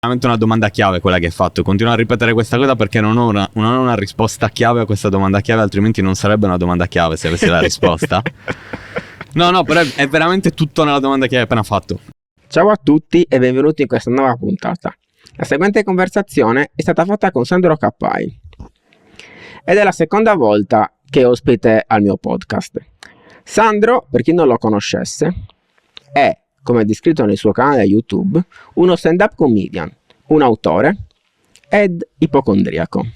veramente una domanda chiave quella che hai fatto. Continuo a ripetere questa cosa perché non ho una risposta chiave a questa domanda chiave, altrimenti non sarebbe una domanda chiave se avessi la risposta. No, però è veramente tutto nella domanda che hai appena fatto. Ciao a tutti e benvenuti in questa nuova puntata. La seguente conversazione è stata fatta con Sandro Cappai ed è la seconda volta che è ospite al mio podcast. Sandro, per chi non lo conoscesse, è, come descritto nel suo canale YouTube, uno stand-up comedian, un autore ed ipocondriaco.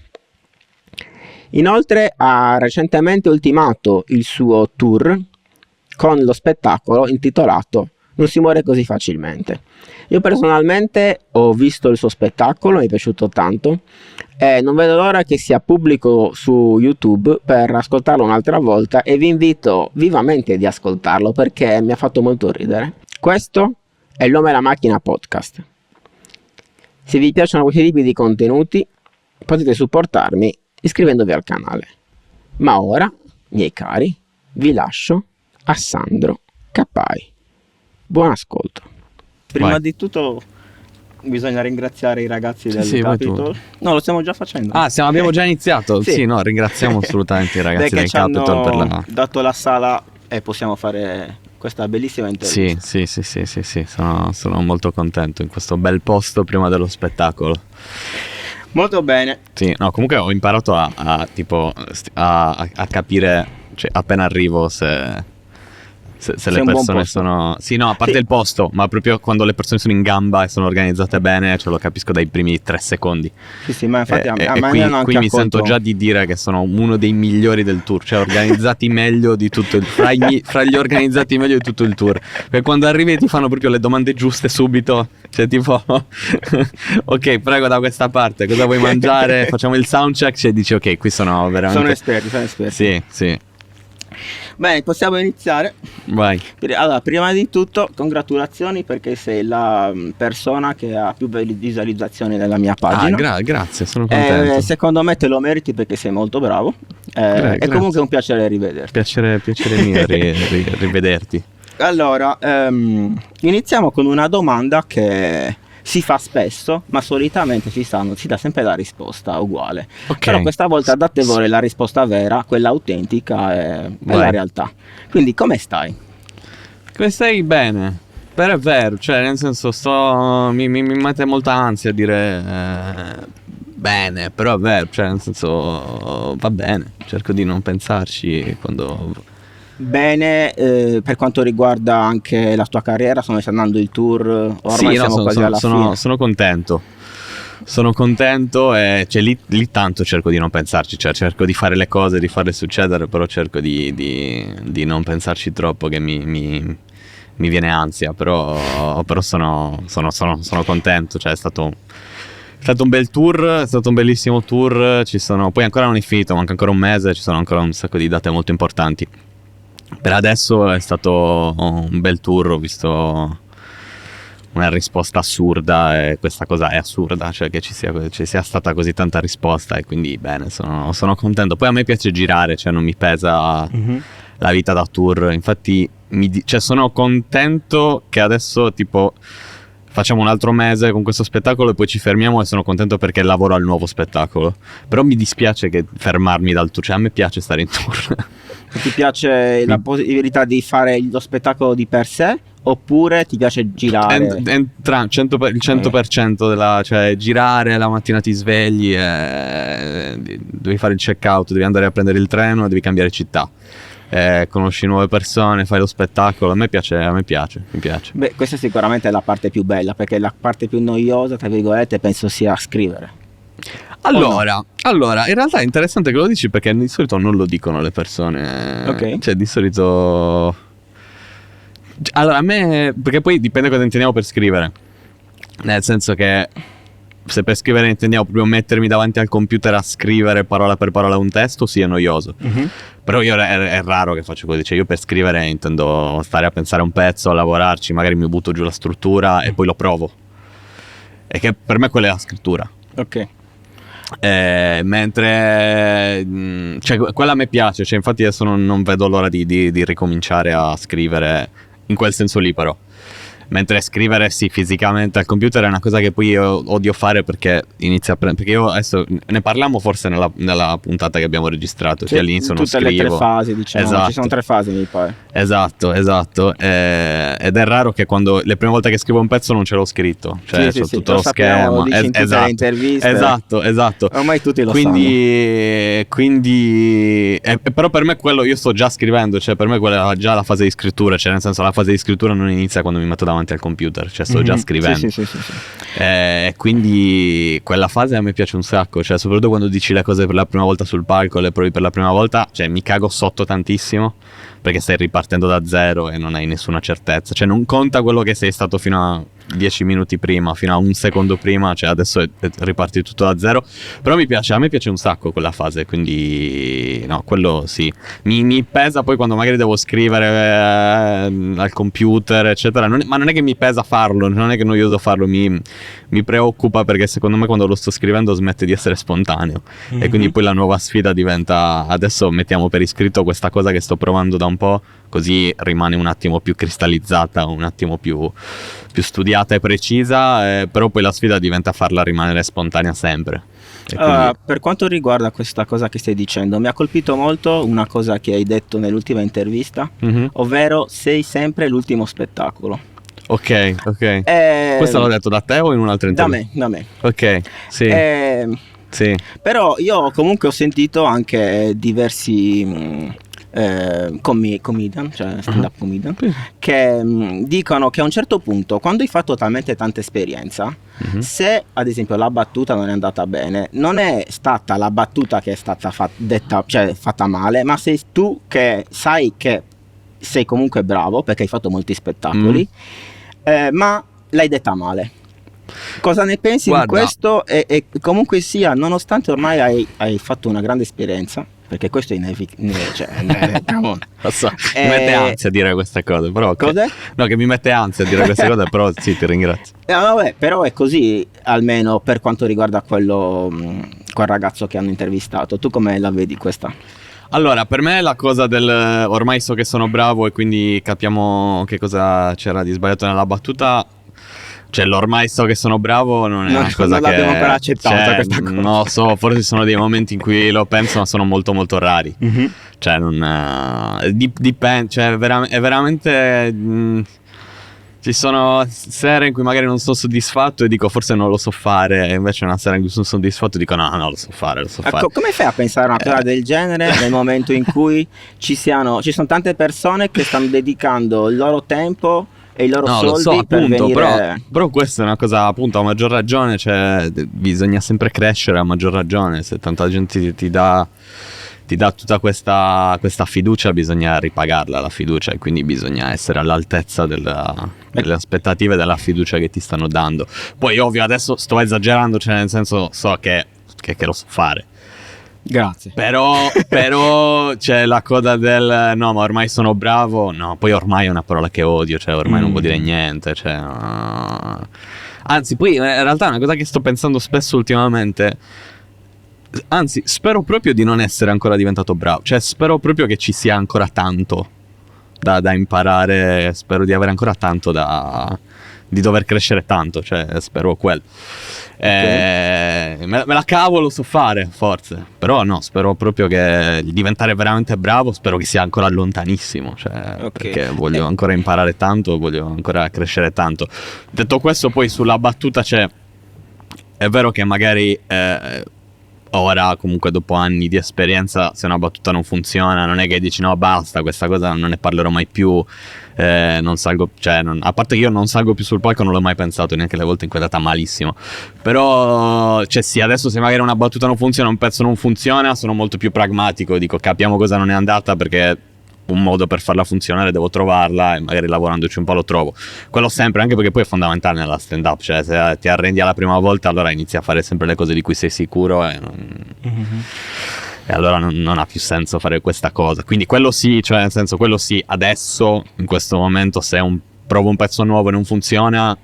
Inoltre ha recentemente ultimato il suo tour con lo spettacolo intitolato Non si muore così facilmente. Io personalmente ho visto il suo spettacolo, mi è piaciuto tanto e non vedo l'ora che sia pubblico su YouTube per ascoltarlo un'altra volta e vi invito vivamente di ascoltarlo perché mi ha fatto molto ridere. Questo è il Nome alla Macchina Podcast. Se vi piacciono questi tipi di contenuti potete supportarmi iscrivendovi al canale. Ma ora, miei cari, vi lascio a Sandro Cappai. Buon ascolto. Prima di tutto bisogna ringraziare i ragazzi del Capitol. No, lo stiamo già facendo. Abbiamo già iniziato. Sì. No, ringraziamo assolutamente i ragazzi del Ci hanno Capitol per la... dato la sala e possiamo fare questa bellissima intervista. Sì, sono molto contento in questo bel posto prima dello spettacolo. Molto bene. Sì, no, comunque ho imparato a capire, cioè, appena arrivo se le persone sono... Sì, no, a parte il posto, ma proprio quando le persone sono in gamba e sono organizzate bene, ce lo capisco dai primi 3 secondi. Sì, ma infatti a me hanno anche qui mi sento già di dire che sono uno dei migliori del tour, cioè organizzati meglio di tutto il fra gli organizzati meglio di tutto il tour. Perché quando arrivi ti fanno proprio le domande giuste subito, cioè tipo ok, prego, da questa parte, cosa vuoi mangiare? Facciamo il soundcheck, cioè dici ok, qui sono veramente... Sono esperti. Sì. Bene, possiamo iniziare. Vai. Allora, prima di tutto, congratulazioni perché sei la persona che ha più visualizzazioni nella mia pagina. Grazie, sono contento. Secondo me te lo meriti perché sei molto bravo. È comunque un piacere rivederti. Piacere mio rivederti. Allora, iniziamo con una domanda che si fa spesso, ma solitamente si dà sempre la risposta uguale. Okay. Però questa volta date voi la risposta vera, quella autentica e la realtà. Quindi come stai? Come stai? Bene. Però è vero, cioè nel senso mi mette molta ansia a dire bene, però è vero, cioè nel senso va bene, cerco di non pensarci quando... Bene, per quanto riguarda anche la tua carriera, sta andando il tour, ormai siamo quasi alla fine. Sono contento e cioè, lì tanto cerco di non pensarci, cioè cerco di fare le cose, di farle succedere, però cerco di non pensarci troppo che mi viene ansia, però sono contento, cioè è stato un bel tour, è stato un bellissimo tour, poi ancora non è finito, manca ancora un mese, ci sono ancora un sacco di date molto importanti. Per adesso è stato un bel tour, ho visto una risposta assurda e questa cosa è assurda, cioè che ci sia stata così tanta risposta e quindi bene, sono contento. Poi a me piace girare, cioè non mi pesa la vita da tour, infatti sono contento che adesso tipo facciamo un altro mese con questo spettacolo e poi ci fermiamo e sono contento perché lavoro al nuovo spettacolo, però mi dispiace che fermarmi dal tour, cioè a me piace stare in tour. Ti piace la possibilità di fare lo spettacolo di per sé oppure ti piace girare? Il 100% cioè girare, la mattina ti svegli e devi fare il check out, devi andare a prendere il treno e devi cambiare città. Conosci nuove persone, fai lo spettacolo, mi piace. Beh, questa sicuramente è la parte più bella, perché la parte più noiosa, tra virgolette, penso sia scrivere. Allora, in realtà è interessante che lo dici perché di solito non lo dicono le persone. Ok. Cioè, di solito... Allora, a me... Perché poi dipende cosa intendiamo per scrivere. Nel senso che se per scrivere intendiamo proprio mettermi davanti al computer a scrivere parola per parola un testo, sì, è noioso. Però io è raro che faccio così. Cioè io per scrivere intendo stare a pensare un pezzo, a lavorarci, magari mi butto giù la struttura e poi lo provo. E che per me quella è la scrittura. Ok. Mentre cioè, quella a me piace, cioè, infatti adesso non vedo l'ora di ricominciare a scrivere in quel senso lì, però Mentre scrivere sì fisicamente al computer è una cosa che poi io odio fare, perché inizia a perché io adesso ne parliamo forse nella puntata che abbiamo registrato, che all'inizio non tutte scrivo. le 3 fasi, diciamo. Esatto. Ci sono 3 fasi, mi pare. Esatto. Ed è raro che quando le prime volte che scrivo un pezzo non ce l'ho scritto, cioè Sì, c'ho sì, tutto lo lo sappiamo, schermo. lo dici in tutte le interviste. Esatto. Ormai tutti lo Quindi però per me quello, io sto già scrivendo, cioè per me quella è già la fase di scrittura, cioè nel senso la fase di scrittura non inizia quando mi metto davanti al computer, cioè sto già scrivendo. Sì. Quindi quella fase a me piace un sacco, cioè soprattutto quando dici le cose per la prima volta sul palco, le provi per la prima volta, cioè mi cago sotto tantissimo, perché stai ripartendo da zero e non hai nessuna certezza, cioè non conta quello che sei stato fino a 10 minuti prima, fino a un secondo prima, cioè adesso riparti tutto da zero. Però a me piace un sacco quella fase, quindi no, quello sì. Mi pesa poi quando magari devo scrivere al computer eccetera, ma non è che mi pesa farlo, non è che è noioso farlo, mi preoccupa, perché secondo me quando lo sto scrivendo smette di essere spontaneo, e quindi poi la nuova sfida diventa: adesso mettiamo per iscritto questa cosa che sto provando da un po', così rimane un attimo più cristallizzata, un attimo più studiata e precisa, però poi la sfida diventa farla rimanere spontanea sempre. E quindi... Per quanto riguarda questa cosa che stai dicendo, mi ha colpito molto una cosa che hai detto nell'ultima intervista, ovvero sei sempre l'ultimo spettacolo. Ok. Questo l'ho detto da te o in un'altra intervista? Da me. Ok, sì. Sì. Però io comunque ho sentito anche diversi comedian, cioè stand-up comedian, che dicono che a un certo punto, quando hai fatto talmente tanta esperienza, se ad esempio la battuta non è andata bene, non è stata la battuta che è stata detta, cioè fatta male, ma sei tu che sai che sei comunque bravo perché hai fatto molti spettacoli, ma l'hai detta male. Cosa ne pensi di questo? E comunque sia, nonostante ormai hai fatto una grande esperienza, perché questo è inevitabile. Mi mette ansia a dire queste cose, però okay. Cos'è? No, che mi mette ansia a dire queste cose, però sì, ti ringrazio. Vabbè, però è così, almeno per quanto riguarda quel ragazzo che hanno intervistato. Tu come la vedi questa? Allora, per me la cosa del ormai so che sono bravo e quindi capiamo che cosa c'era di sbagliato nella battuta, cioè l'ormai so che sono bravo non è una cosa non che l'abbiamo ancora accettata, questa cosa. Non lo so, forse sono dei momenti in cui lo penso, ma sono molto molto rari. Cioè non dipende, cioè è veramente ci sono sere in cui magari non sono soddisfatto e dico forse non lo so fare, e invece una sera in cui sono soddisfatto dico no, lo so fare. Come fai a pensare a una cosa del genere nel momento in cui ci sono tante persone che stanno dedicando il loro tempo e i loro soldi, lo so, per appunto, venire... però questa è una cosa, appunto, a maggior ragione, cioè bisogna sempre crescere, a maggior ragione, se tanta gente ti dà tutta questa fiducia, bisogna ripagarla la fiducia, e quindi bisogna essere all'altezza delle aspettative, della fiducia che ti stanno dando. Poi ovvio adesso sto esagerando, cioè nel senso so che lo so fare. Grazie. Però c'è la coda del no, ma ormai sono bravo. No, poi ormai è una parola che odio, cioè ormai non vuol dire niente, cioè anzi, poi in realtà è una cosa che sto pensando spesso ultimamente. Anzi, spero proprio di non essere ancora diventato bravo, cioè spero proprio che ci sia ancora tanto da imparare, spero di avere ancora tanto di dover crescere tanto, cioè spero quello. Me la cavo, lo so fare forse, però no, spero proprio che diventare veramente bravo, spero che sia ancora lontanissimo, cioè, perché voglio ancora imparare tanto, voglio ancora crescere tanto. Detto questo, poi sulla battuta è vero che magari ora comunque dopo anni di esperienza, se una battuta non funziona non è che dici no basta, questa cosa non ne parlerò mai più, non salgo, cioè a parte che io non salgo più sul palco, non l'ho mai pensato neanche le volte in cui è andata malissimo, però cioè sì, adesso se magari una battuta non funziona, un pezzo non funziona, sono molto più pragmatico, dico capiamo cosa non è andata, perché un modo per farla funzionare devo trovarla, e magari lavorandoci un po' lo trovo. Quello sempre, anche perché poi è fondamentale nella stand up, cioè se ti arrendi alla prima volta allora inizi a fare sempre le cose di cui sei sicuro e allora non ha più senso fare questa cosa. Quindi quello sì, cioè nel senso, quello sì, adesso in questo momento se provo un pezzo nuovo e non funziona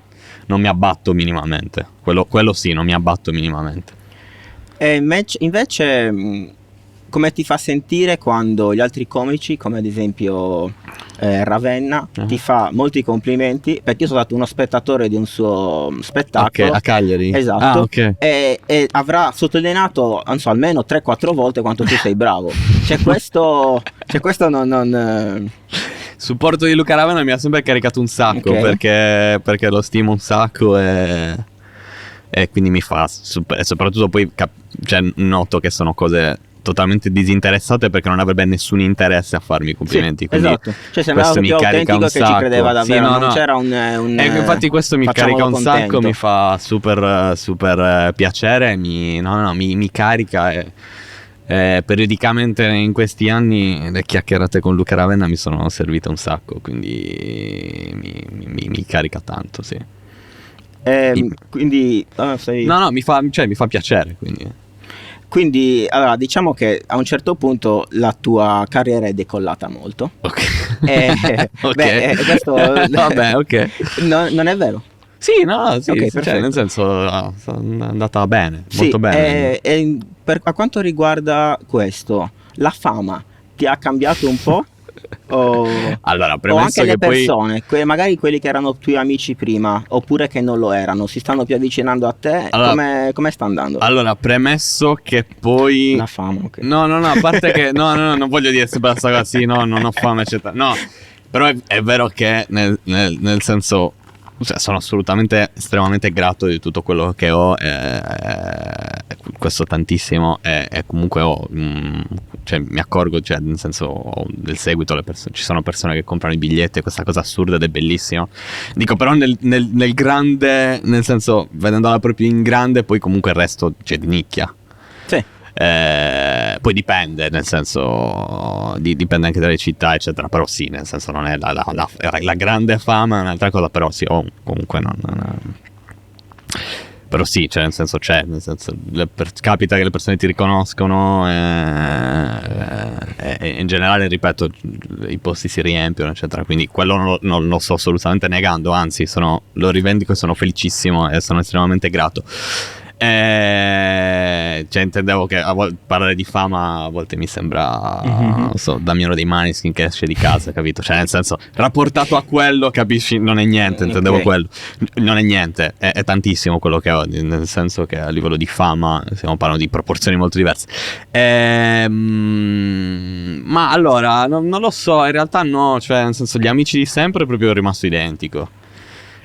non mi abbatto minimamente, quello sì, non mi abbatto minimamente. E invece come ti fa sentire quando gli altri comici, come ad esempio Ravenna, ti fa molti complimenti, perché io sono stato uno spettatore di un suo spettacolo. Ok, a Cagliari? Esatto. Ah, ok. E avrà sottolineato, non so, almeno 3-4 volte quanto tu sei bravo. Questo non Supporto di Luca Ravenna mi ha sempre caricato un sacco, Ok. perché lo stimo un sacco e quindi mi fa e soprattutto poi cioè, noto che sono cose totalmente disinteressate, perché non avrebbe nessun interesse a farmi complimenti. Sì, quindi esatto. Cioè sembrava questo mi proprio carica autentico un che ci sacco. credeva davvero, Sì, no, non no. c'era un Infatti questo mi facciamolo carica un sacco, contento. mi fa super piacere, mi carica e periodicamente in questi anni le chiacchierate con Luca Ravenna mi sono servite un sacco, quindi mi carica tanto, sì. Quindi No, mi fa piacere, Quindi allora diciamo che a un certo punto la tua carriera è decollata molto. ok. Ok. Questo Vabbè, ok. non è vero. Sì, no, sì, Ok, sì, cioè, perfetto. nel senso è andata bene, Sì, molto bene. a quanto riguarda questo, la fama ti ha cambiato un po'? Allora, O premesso anche le che poi persone, magari quelli che erano tuoi amici prima, oppure che non lo erano, si stanno più avvicinando a te, Allora- come sta andando? Allora, premesso che poi La fama, ok. No, a parte che no, non voglio dire sempre questa cosa, sì, no, non ho fame, eccetera. No, però è vero che nel senso, cioè, sono assolutamente estremamente grato di tutto quello che ho, questo tantissimo, e comunque cioè, mi accorgo, cioè, nel senso, ho del seguito, ci sono persone che comprano i biglietti, questa cosa assurda ed è bellissimo. Dico, però nel grande, nel senso, vedendola proprio in grande, poi comunque il resto c'è di nicchia. Sì. Poi dipende, nel senso dipende anche dalle città, eccetera, però sì, nel senso non è la grande fama è un'altra cosa, però sì, comunque non però sì, cioè nel senso capita che le persone ti riconoscono, e in generale, ripeto, i posti si riempiono, eccetera, quindi quello non lo sto assolutamente negando, anzi lo rivendico e sono felicissimo e sono estremamente grato. Cioè, intendevo che parlare di fama a volte mi sembra, non so, Damiano dei Maneskin che esce di casa, capito? Cioè, nel senso, rapportato a quello, capisci, non è niente, intendevo Ok. quello. Non è niente, è tantissimo quello che ho, nel senso che a livello di fama stiamo parlando di proporzioni molto diverse. Ma allora, non lo so, in realtà no, cioè, nel senso, gli amici di sempre è proprio rimasto identico.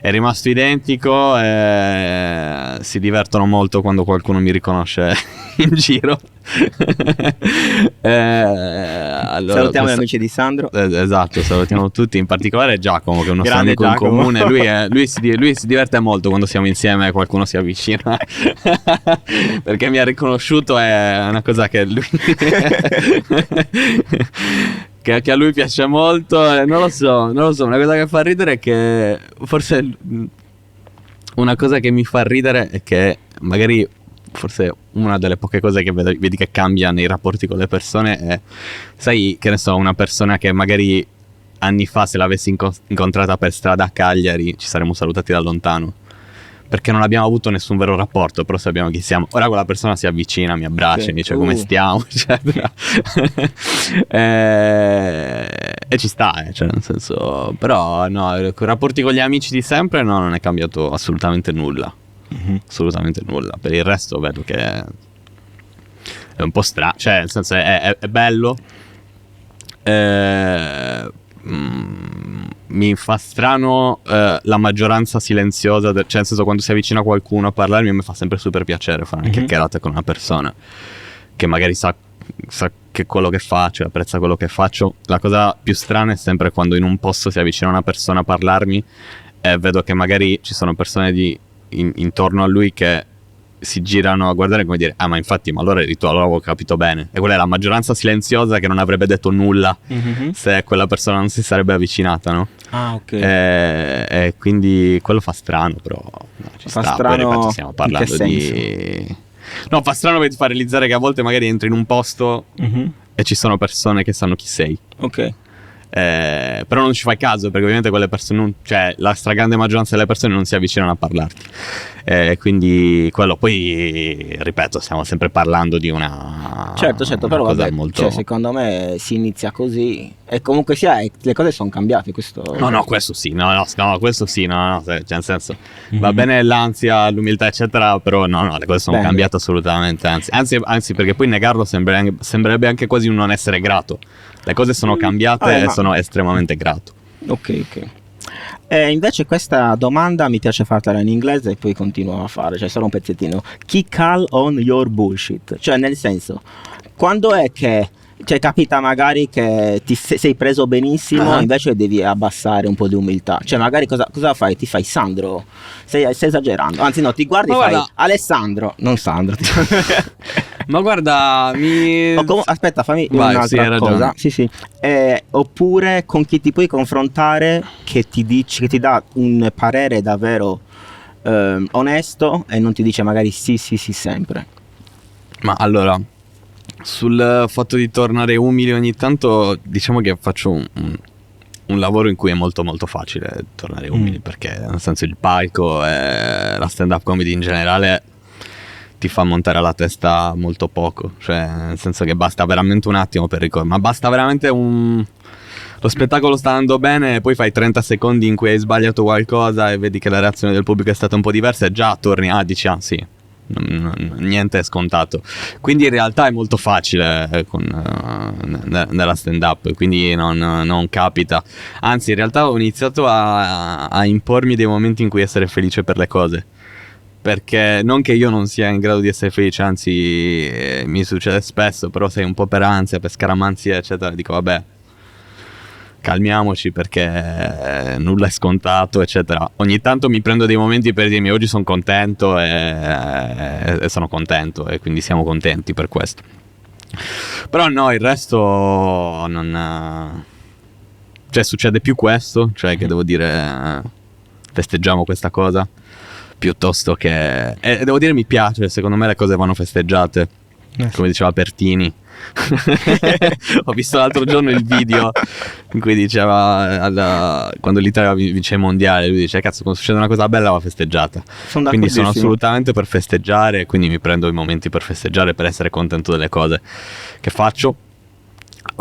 È rimasto identico, si divertono molto quando qualcuno mi riconosce in giro. Allora, Salutiamo gli amici di Sandro. Esatto, salutiamo tutti, in particolare Giacomo, che è un nostro Grande amico in Giacomo. comune. Lui si diverte molto quando siamo insieme e qualcuno si avvicina. Perché mi ha riconosciuto, è una cosa che lui che a lui piace molto, non lo so, una cosa che fa ridere è che forse una cosa che mi fa ridere è che magari forse una delle poche cose che vedi che cambia nei rapporti con le persone è, sai, che ne so, una persona che magari anni fa, se l'avessi incontrata per strada a Cagliari, ci saremmo salutati da lontano, perché non abbiamo avuto nessun vero rapporto, però sappiamo chi siamo. Ora quella persona si avvicina, mi abbraccia, Sì. mi dice come stiamo, eccetera. E ci sta, cioè, nel senso, però no, i rapporti con gli amici di sempre no, non è cambiato assolutamente nulla. Assolutamente nulla. Per il resto vedo che è un po' strano, cioè nel senso è bello. Mi fa strano la maggioranza silenziosa, cioè nel senso, quando si avvicina qualcuno a parlarmi mi fa sempre super piacere fare una chiacchierata con una persona che magari sa che quello che faccio, apprezza quello che faccio. La cosa più strana è sempre quando in un posto si avvicina una persona a parlarmi e vedo che magari ci sono persone intorno a lui che si girano a guardare come dire, ma infatti, ma allora eri tu, allora avevo capito bene. E quella è la maggioranza silenziosa che non avrebbe detto nulla se quella persona non si sarebbe avvicinata, no? Ah, ok. E quindi quello fa strano, però no, ci Fa sta. strano, Poi, ripeto, stiamo parlando in che di... No, fa strano perché ti fa realizzare che a volte magari entri in un posto e ci sono persone che sanno chi sei. Ok. Però non ci fai caso, perché ovviamente quelle persone cioè la stragrande maggioranza delle persone non si avvicinano a parlarti, quindi quello. Poi ripeto, stiamo sempre parlando di una Certo, però una cosa vabbè, molto... cioè, secondo me si inizia così e comunque sia le cose sono cambiate, questo... No, questo sì, questo sì, cioè, nel senso, Mhm. va bene l'ansia, l'umiltà, eccetera, però no, le cose sono Bene. cambiate assolutamente, anzi, perché poi negarlo sembrerebbe anche quasi un non essere grato. Le cose sono cambiate Vabbè, e ma- sono estremamente grato. Ok. Invece questa domanda mi piace fartela in inglese e poi continuo a fare, cioè solo un pezzettino. Chi call on your bullshit? Cioè nel senso, quando è che, cioè capita magari che sei preso benissimo, Ah. invece devi abbassare un po' di umiltà. Cioè magari cosa fai? Ti fai Sandro? Stai esagerando. Anzi no, ti guardi e Ma fai guarda- Alessandro, non Sandro. Ma guarda, Aspetta, fammi Vai, sì, hai un'altra ragione. cosa. Sì. Oppure con chi ti puoi confrontare che ti dà un parere davvero onesto e non ti dice magari sì sempre. Ma allora, sul fatto di tornare umili ogni tanto, diciamo che faccio un lavoro in cui è molto molto facile tornare umili, perché nel senso il palco e la stand-up comedy in generale ti fa montare alla testa molto poco, cioè nel senso che basta veramente un attimo per ricordare, ma basta veramente lo spettacolo sta andando bene e poi fai 30 secondi in cui hai sbagliato qualcosa e vedi che la reazione del pubblico è stata un po' diversa e già torni, dici sì, niente è scontato. Quindi in realtà è molto facile nella stand up, quindi non capita. Anzi, in realtà ho iniziato a impormi dei momenti in cui essere felice per le cose, perché non che io non sia in grado di essere felice, anzi mi succede spesso, però sei un po' per ansia, per scaramanzia eccetera, dico vabbè, calmiamoci perché nulla è scontato eccetera. Ogni tanto mi prendo dei momenti per dirmi oggi sono contento e sono contento e quindi siamo contenti per questo. Però no, il resto non... Cioè succede più questo, cioè che devo dire festeggiamo questa cosa, piuttosto che... E devo dire mi piace, secondo me le cose vanno festeggiate, come diceva Pertini. Ho visto l'altro giorno il video in cui diceva quando l'Italia vince il mondiale, lui dice cazzo, quando succede una cosa bella va festeggiata. Quindi sono assolutamente per festeggiare, quindi mi prendo i momenti per festeggiare, per essere contento delle cose che faccio.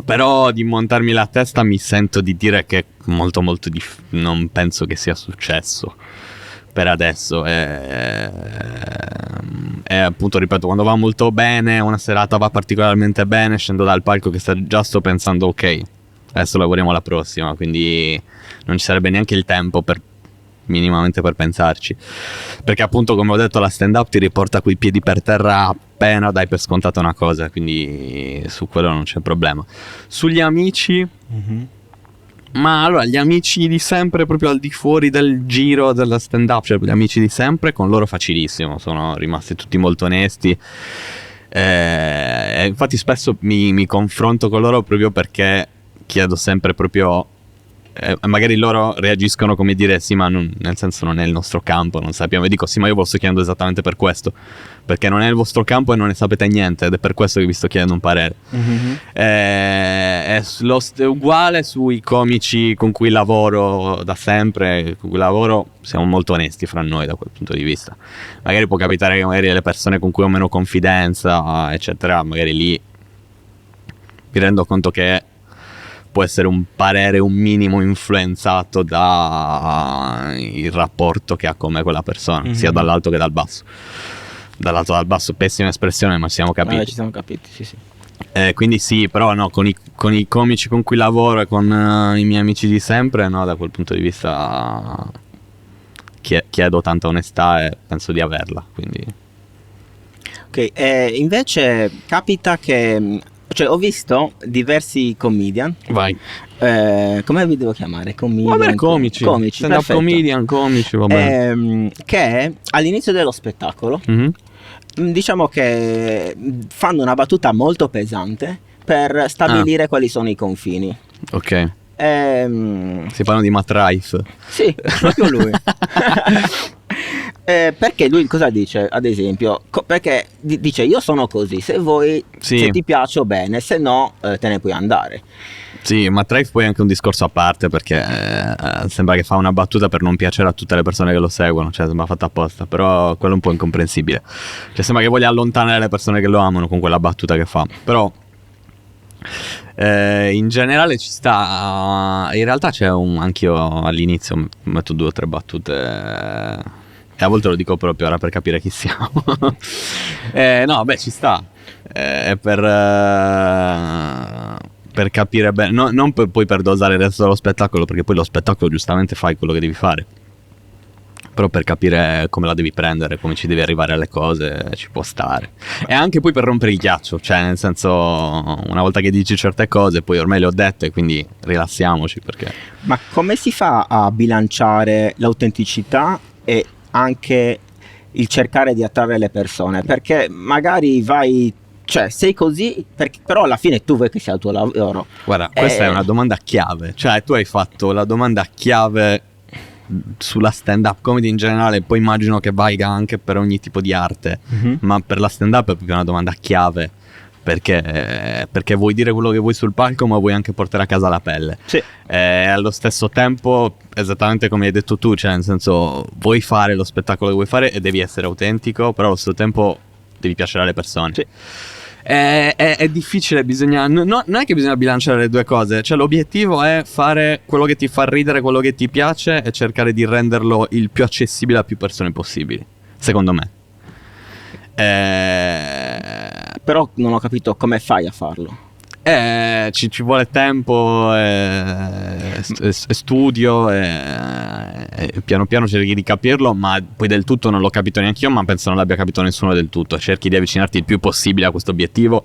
Però di montarmi la testa mi sento di dire che molto non penso che sia successo per adesso. E appunto ripeto, quando va molto bene, una serata va particolarmente bene, scendo dal palco che già sto pensando ok, adesso lavoriamo alla prossima, quindi non ci sarebbe neanche il tempo minimamente per pensarci, perché appunto come ho detto la stand up ti riporta coi piedi per terra appena dai per scontata una cosa, quindi su quello non c'è problema. Sugli amici ma allora gli amici di sempre, proprio al di fuori del giro della stand up, cioè gli amici di sempre, con loro facilissimo, sono rimasti tutti molto onesti, infatti spesso mi confronto con loro proprio perché chiedo sempre proprio magari loro reagiscono come dire sì ma nel senso non è il nostro campo, non sappiamo, e dico sì ma io vi sto chiedendo esattamente per questo, perché non è il vostro campo e non ne sapete niente ed è per questo che vi sto chiedendo un parere. È uguale sui comici con cui lavoro da sempre, con cui lavoro siamo molto onesti fra noi da quel punto di vista. Magari può capitare che magari le persone con cui ho meno confidenza eccetera, magari lì mi rendo conto che può essere un parere un minimo influenzato da il rapporto che ha con me quella persona, sia dall'alto che dal basso. Dall'alto dal basso, pessima espressione, ma siamo capiti. Ci siamo capiti, sì. Quindi sì, però no, con i comici con cui lavoro e con i miei amici di sempre, no, da quel punto di vista chiedo tanta onestà e penso di averla, quindi... Ok, invece capita che... Cioè, ho visto diversi comedian. Vai. Come vi devo chiamare? Comedian, Va bene, comici. Stand up comedian, comici, va bene. Che all'inizio dello spettacolo, diciamo che fanno una battuta molto pesante per stabilire quali sono i confini. Ok. Si parla di Matt Rife. Sì, proprio lui. Perché lui cosa dice, ad esempio? Perché dice io sono così, se vuoi, Sì. se ti piaccio bene, se no te ne puoi andare. Sì, ma Trafe poi è anche un discorso a parte, perché sembra che fa una battuta per non piacere a tutte le persone che lo seguono, cioè sembra fatta apposta, però quello è un po' incomprensibile. Cioè sembra che voglia allontanare le persone che lo amano con quella battuta che fa. Però in generale ci sta. In realtà anch'io all'inizio metto 2 o 3 battute, e a volte lo dico proprio ora per capire chi siamo. No, beh, ci sta. È per capire bene, non poi per dosare il resto dello spettacolo, perché poi lo spettacolo giustamente fai quello che devi fare, però per capire come la devi prendere, come ci devi arrivare alle cose, ci può stare. E anche poi per rompere il ghiaccio, cioè nel senso, una volta che dici certe cose poi ormai le ho dette, quindi rilassiamoci, perché... Ma come si fa a bilanciare l'autenticità e anche il cercare di attrarre le persone? Perché magari cioè sei così, però alla fine tu vuoi che sia il tuo lavoro. Guarda, questa è una domanda chiave, cioè tu hai fatto la domanda chiave sulla stand-up comedy in generale, poi immagino che valga anche per ogni tipo di arte, ma per la stand-up è proprio una domanda chiave, perché vuoi dire quello che vuoi sul palco, ma vuoi anche portare a casa la pelle. Sì. Allo stesso tempo, esattamente come hai detto tu, cioè nel senso, vuoi fare lo spettacolo che vuoi fare e devi essere autentico, però allo stesso tempo devi piacere alle persone. Sì. È difficile, bisogna non è che bisogna bilanciare le due cose, cioè l'obiettivo è fare quello che ti fa ridere, quello che ti piace, e cercare di renderlo il più accessibile a più persone possibili, secondo me. Però non ho capito come fai a farlo. Ci vuole tempo, studio, piano piano cerchi di capirlo, ma poi del tutto non l'ho capito neanche io, ma penso non l'abbia capito nessuno del tutto. Cerchi di avvicinarti il più possibile a questo obiettivo,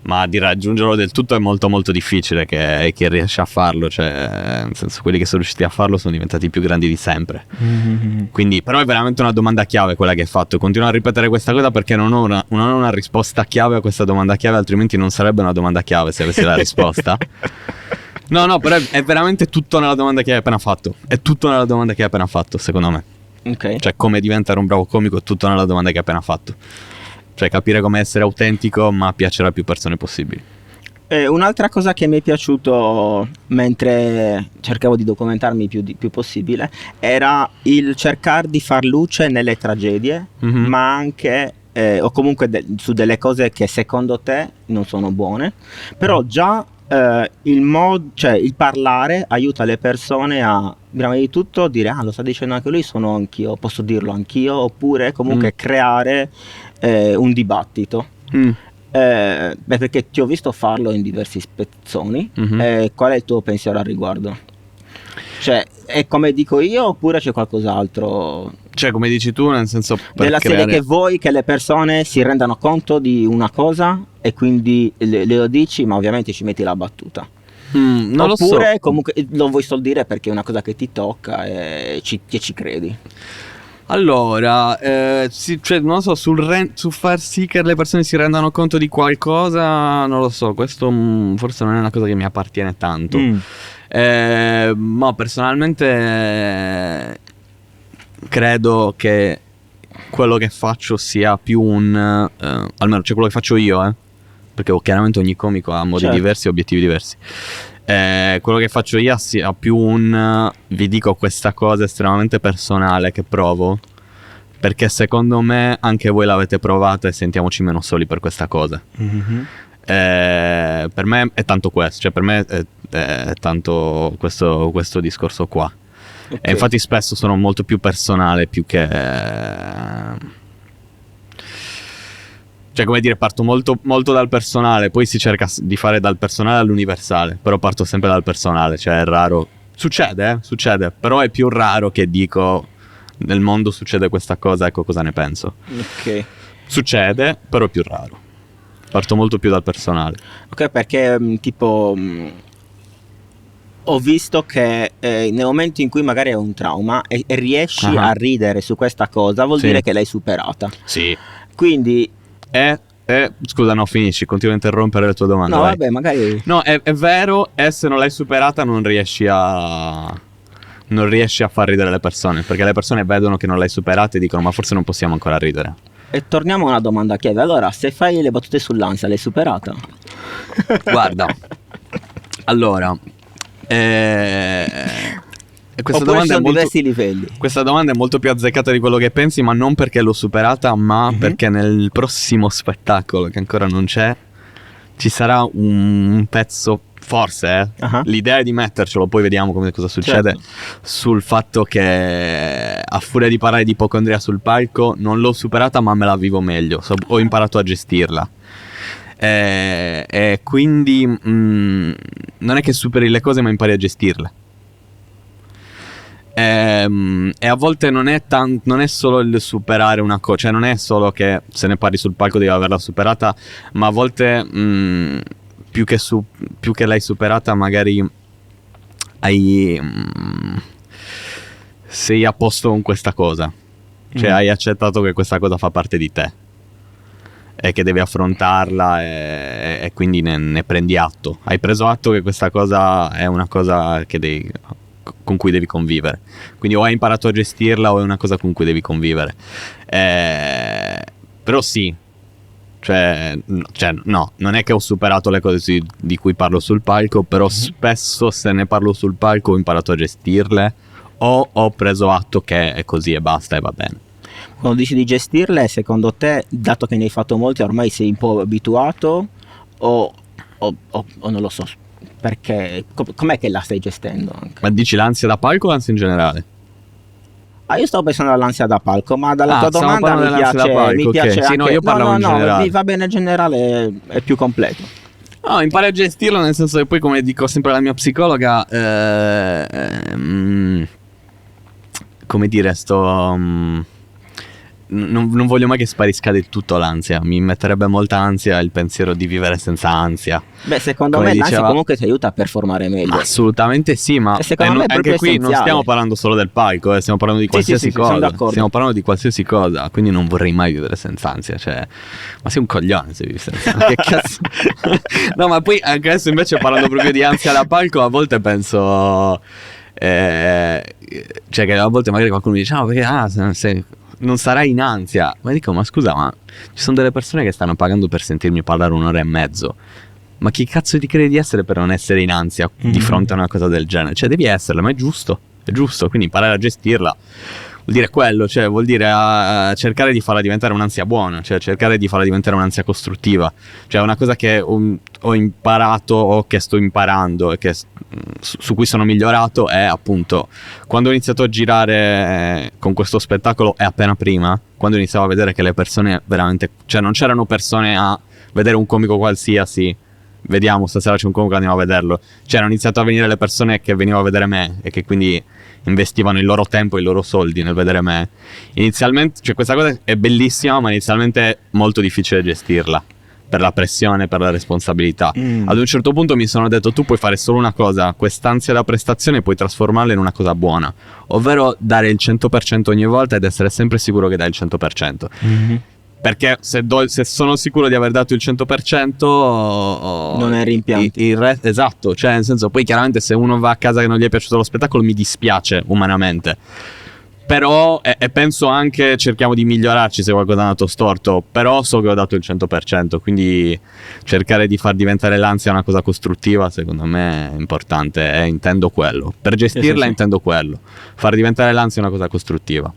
ma di raggiungerlo del tutto è molto molto difficile che riesci a farlo, cioè nel senso, quelli che sono riusciti a farlo sono diventati i più grandi di sempre. Quindi però è veramente una domanda chiave quella che hai fatto. Continuo a ripetere questa cosa perché non ho una risposta chiave a questa domanda chiave, altrimenti non sarebbe una domanda chiave se avessi la risposta. No, però è veramente tutto nella domanda che hai appena fatto. È tutto nella domanda che hai appena fatto, secondo me. Ok. Cioè, come diventare un bravo comico è tutto nella domanda che hai appena fatto. Cioè, capire come essere autentico ma piacere a più persone possibili. Un'altra cosa che mi è piaciuto mentre cercavo di documentarmi più possibile era il cercare di far luce nelle tragedie, ma anche o comunque su delle cose che secondo te non sono buone, però già cioè il parlare aiuta le persone a, prima di tutto, dire lo sta dicendo anche lui, sono anch'io, posso dirlo anch'io, oppure comunque creare un dibattito. Perché ti ho visto farlo in diversi spezzoni. Qual è il tuo pensiero al riguardo? Cioè, è come dico io oppure c'è qualcos'altro? Cioè, come dici tu, nel senso, per della serie creare... che vuoi che le persone si rendano conto di una cosa e quindi le lo dici, ma ovviamente ci metti la battuta. Non oppure lo so. comunque lo vuoi solo dire perché è una cosa che ti tocca e ci credi. Allora, cioè, non lo so, su far sì che le persone si rendano conto di qualcosa, non lo so, questo forse non è una cosa che mi appartiene tanto. Ma personalmente credo che quello che faccio sia più almeno cioè quello che faccio io, perché chiaramente ogni comico ha modi diversi e obiettivi diversi. Quello che faccio io sia più vi dico questa cosa estremamente personale che provo, perché secondo me anche voi l'avete provata e sentiamoci meno soli per questa cosa. Per me è tanto questo, cioè per me è tanto questo discorso qua. Okay. E infatti spesso sono molto più personale, più che cioè, come dire, parto molto, molto dal personale, poi si cerca di fare dal personale all'universale, però parto sempre dal personale, cioè è raro. Succede, però è più raro che dico nel mondo succede questa cosa, ecco cosa ne penso. Ok. Succede, però è più raro. Parto molto più dal personale. Ok, perché tipo ho visto che nel momento in cui magari hai un trauma e riesci a ridere su questa cosa, vuol dire che l'hai superata. Sì. Quindi scusa, no, finisci, continuo a interrompere le tue domande. No, vai. vabbè, magari. No, è vero, e se non l'hai superata non riesci a far ridere le persone, perché le persone vedono che non l'hai superata e dicono ma forse non possiamo ancora ridere. E torniamo a una domanda chiave. Allora, se fai le battute sull'ansia, l'hai superata? Guarda, Allora, questa Oppure domanda, ci è sono molto, diversi livelli. questa domanda è molto più azzeccata di quello che pensi, ma non perché l'ho superata, ma perché nel prossimo spettacolo, che ancora non c'è, ci sarà un pezzo, forse, Ah. l'idea è di mettercelo, poi vediamo cosa succede, Certo. sul fatto che a furia di parlare di ipocondria sul palco non l'ho superata, ma me la vivo meglio, ho imparato a gestirla. E quindi non è che superi le cose, ma impari a gestirle. E a volte non è solo il superare una cosa, cioè non è solo che se ne parli sul palco devi averla superata, ma a volte più che l'hai superata magari sei a posto con questa cosa, cioè hai accettato che questa cosa fa parte di te e che devi affrontarla, e quindi ne prendi atto. Hai preso atto che questa cosa è una cosa con cui devi convivere, quindi o hai imparato a gestirla o è una cosa con cui devi convivere. Però sì, cioè no, non è che ho superato le cose di cui parlo sul palco, però spesso se ne parlo sul palco ho imparato a gestirle o ho preso atto che è così e basta e va bene. Quando dici di gestirle, secondo te, dato che ne hai fatto molte, ormai sei un po' abituato o non lo so, perché com'è che la stai gestendo anche? Ma dici l'ansia da palco o l'ansia in generale? Io stavo pensando all'ansia da palco, ma dalla tua stiamo domanda parlando dell'ansia da palco, mi ok. piace Sì, anche... no, io parlavo in generale. mi va bene in generale, è più completo. No, impari a gestirlo, nel senso che poi, come dico sempre alla mia psicologa, come dire, non voglio mai che sparisca del tutto l'ansia. Mi metterebbe molta ansia il pensiero di vivere senza ansia. Beh, secondo Come me l'ansia diceva- comunque ti aiuta a performare meglio. Assolutamente sì, ma E secondo me è anche proprio qui non essenziale. stiamo parlando solo del palco, stiamo parlando di Sì, sì, qualsiasi sì, sono cosa. d'accordo. Stiamo parlando di qualsiasi cosa, quindi non vorrei mai vivere senza ansia. Cioè, ma sei un coglione se vivi senza ansia. Che cazzo? No, ma poi anche adesso invece parlando proprio di ansia da palco, a volte penso, cioè che a volte magari qualcuno mi dice, perché non sarai in ansia. Ma dico, ma scusa, ma ci sono delle persone che stanno pagando per sentirmi parlare un'ora e mezzo. Ma chi cazzo ti credi di essere per non essere in ansia di fronte a una cosa del genere? Cioè devi esserla, ma è giusto, quindi imparare a gestirla vuol dire quello, cioè vuol dire cercare di farla diventare un'ansia buona, cioè cercare di farla diventare un'ansia costruttiva. Cioè una cosa che ho imparato o che sto imparando e che su cui sono migliorato è appunto quando ho iniziato a girare con questo spettacolo, e appena prima, quando iniziavo a vedere che le persone veramente, cioè non c'erano persone a vedere un comico qualsiasi, vediamo stasera c'è un comico, andiamo a vederlo. Cioè hanno iniziato a venire le persone che venivano a vedere me e che quindi investivano il loro tempo e i loro soldi nel vedere me. Inizialmente, cioè questa cosa è bellissima, ma inizialmente è molto difficile gestirla per la pressione, per la responsabilità. Ad un certo punto mi sono detto, tu puoi fare solo una cosa, quest'ansia da prestazione puoi trasformarla in una cosa buona, ovvero dare il 100% ogni volta ed essere sempre sicuro che dai il 100%. Perché se sono sicuro di aver dato il 100%, Non hai rimpianti. Esatto, cioè nel senso, poi chiaramente se uno va a casa che non gli è piaciuto lo spettacolo mi dispiace umanamente. Però, e penso anche, cerchiamo di migliorarci se qualcosa è andato storto, però so che ho dato il 100%, quindi cercare di far diventare l'ansia una cosa costruttiva secondo me è importante, e intendo quello. Per gestirla Sì. intendo quello, far diventare l'ansia una cosa costruttiva.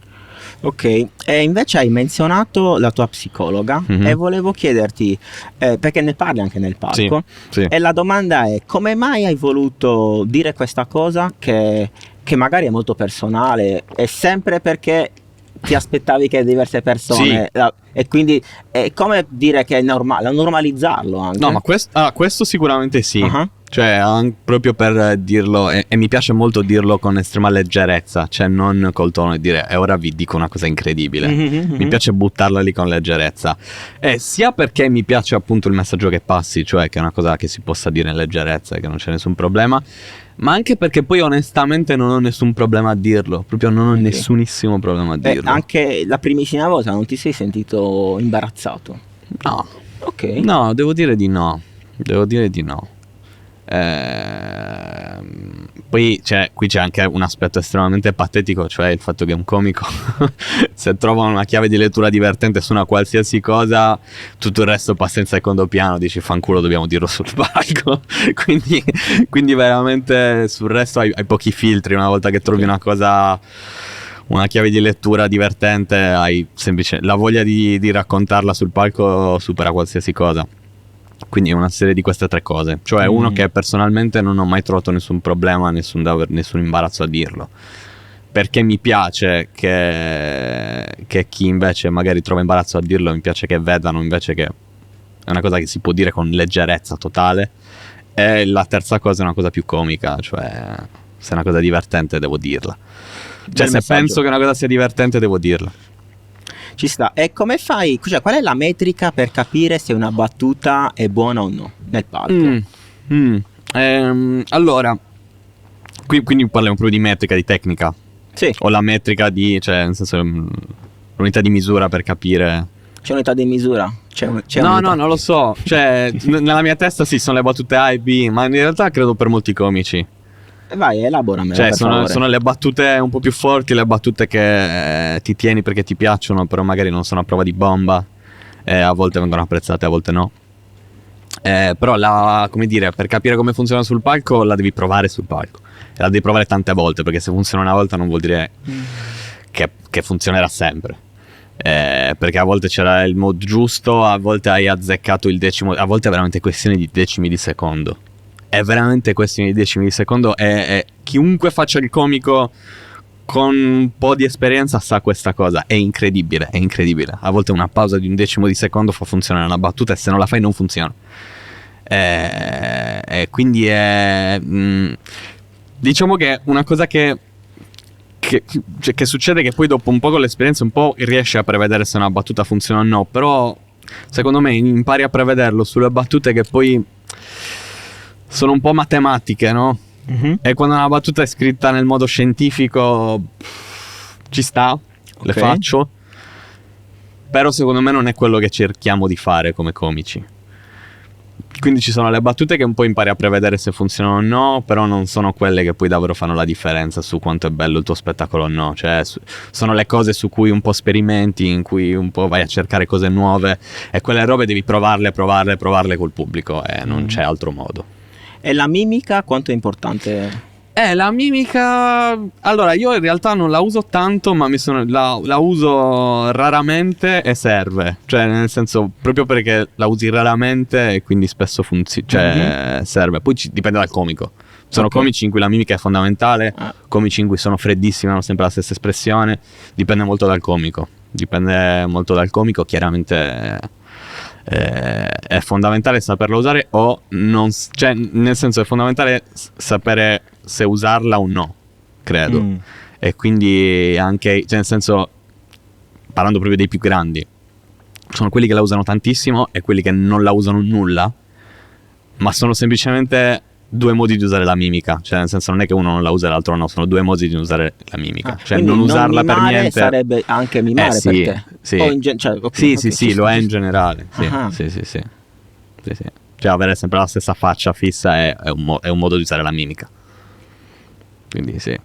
Ok, e invece hai menzionato la tua psicologa e volevo chiederti, perché ne parli anche nel palco, Sì. e la domanda è come mai hai voluto dire questa cosa che magari è molto personale, è sempre perché ti aspettavi che diverse persone, e quindi è come dire che è normale, normalizzarlo anche. No, ma questo sicuramente sì. Ah. Cioè, proprio per dirlo, e mi piace molto dirlo con estrema leggerezza, cioè non col tono di dire, e ora vi dico una cosa incredibile. Mi piace buttarla lì con leggerezza. Sia perché mi piace appunto il messaggio che passi, cioè che è una cosa che si possa dire in leggerezza e che non c'è nessun problema, ma anche perché poi onestamente non ho nessun problema a dirlo, proprio non ho nessunissimo problema a dirlo. Anche la primissima volta non ti sei sentito imbarazzato? No. Ok. No, devo dire di no. Poi qui c'è anche un aspetto estremamente patetico, cioè il fatto che un comico se trova una chiave di lettura divertente su una qualsiasi cosa, tutto il resto passa in secondo piano, dici fanculo, dobbiamo dirlo sul palco. quindi veramente sul resto hai pochi filtri. Una volta che trovi una cosa, una chiave di lettura divertente, hai semplice la voglia di raccontarla sul palco supera qualsiasi cosa. Quindi è una serie di queste tre cose. Cioè uno, che personalmente non ho mai trovato nessun problema, nessun imbarazzo a dirlo, perché mi piace che chi invece magari trova imbarazzo a dirlo, mi piace che vedano invece che è una cosa che si può dire con leggerezza totale. E la terza cosa è una cosa più comica, cioè se è una cosa divertente devo dirla. Cioè se penso che una cosa sia divertente devo dirla. Ci sta. E come fai? Cioè, qual è la metrica per capire se una battuta è buona o no nel palco? Allora, quindi parliamo proprio di metrica, di tecnica. Sì. O la metrica cioè nel senso l'unità di misura per capire. C'è unità di misura? No, non lo so. Cioè, nella mia testa sì, sono le battute A e B, ma in realtà credo per molti comici. Vai, elaboramela. Cioè, sono le battute un po' più forti, le battute che ti tieni perché ti piacciono, però magari non sono a prova di bomba. A volte vengono apprezzate, a volte no. Però come dire, per capire come funziona sul palco la devi provare sul palco. E la devi provare tante volte, perché se funziona una volta non vuol dire che funzionerà sempre. Perché a volte c'era il mood giusto, a volte hai azzeccato il decimo, a volte è veramente questione di decimi di secondo. È veramente questione di decimi di secondo, e chiunque faccia il comico con un po' di esperienza sa questa cosa. È incredibile. A volte una pausa di un decimo di secondo fa funzionare una battuta, e se non la fai non funziona. Quindi diciamo che una cosa che succede, che poi dopo un po' con l'esperienza un po' riesci a prevedere se una battuta funziona o no, però secondo me impari a prevederlo sulle battute che poi sono un po' matematiche, no? Mm-hmm. E quando una battuta è scritta nel modo scientifico ci sta, le faccio, però secondo me non è quello che cerchiamo di fare come comici. Quindi ci sono le battute che un po' impari a prevedere se funzionano o no, però non sono quelle che poi davvero fanno la differenza su quanto è bello il tuo spettacolo o no. Cioè sono le cose su cui un po' sperimenti, in cui un po' vai a cercare cose nuove, e quelle robe devi provarle col pubblico, e non c'è altro modo. E la mimica quanto è importante? La mimica, allora io in realtà non la uso tanto, ma la uso raramente e serve. Cioè nel senso, proprio perché la usi raramente e quindi spesso serve. Poi dipende dal comico. Sono comici in cui la mimica è fondamentale, comici in cui sono freddissimi, hanno sempre la stessa espressione. Dipende molto dal comico. Chiaramente è fondamentale saperla usare o non, cioè nel senso è fondamentale sapere se usarla o no, credo. E quindi anche, cioè nel senso, parlando proprio dei più grandi, sono quelli che la usano tantissimo e quelli che non la usano nulla, ma sono semplicemente due modi di usare la mimica. Cioè nel senso, non è che uno non la usa e l'altro no, sono due modi di usare la mimica. Cioè non usarla per niente sarebbe anche mimare per te. Sì, sì, lo è in generale. Sì. Cioè avere sempre la stessa faccia fissa è un modo di usare la mimica. Quindi sì.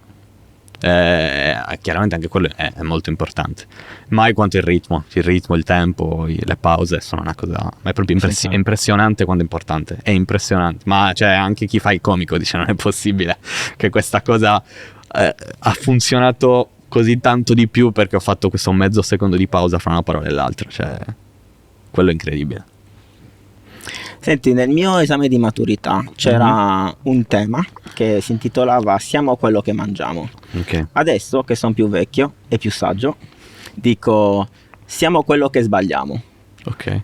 Chiaramente anche quello è molto importante. Mai quanto il ritmo, il tempo, le pause sono una cosa, ma è proprio impressionante quanto è importante. È impressionante. Ma cioè anche chi fa il comico dice non è possibile che questa cosa ha funzionato così tanto di più perché ho fatto questo mezzo secondo di pausa fra una parola e l'altra. Cioè quello è incredibile. Senti, nel mio esame di maturità c'era un tema che si intitolava Siamo quello che mangiamo. Adesso che sono più vecchio e più saggio dico siamo quello che sbagliamo.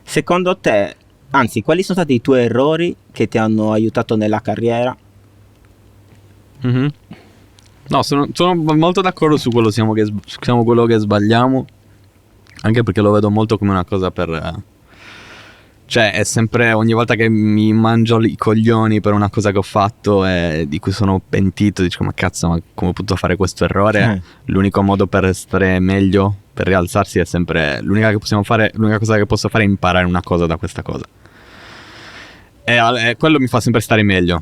Secondo te, anzi, quali sono stati i tuoi errori che ti hanno aiutato nella carriera? No, sono molto d'accordo su quello siamo quello che sbagliamo, anche perché lo vedo molto come una cosa cioè è sempre, ogni volta che mi mangio i coglioni per una cosa che ho fatto e di cui sono pentito, dico ma cazzo, ma come ho potuto fare questo errore? L'unico modo per stare meglio, per rialzarsi, è sempre l'unica cosa che posso fare è imparare una cosa da questa cosa, e quello mi fa sempre stare meglio.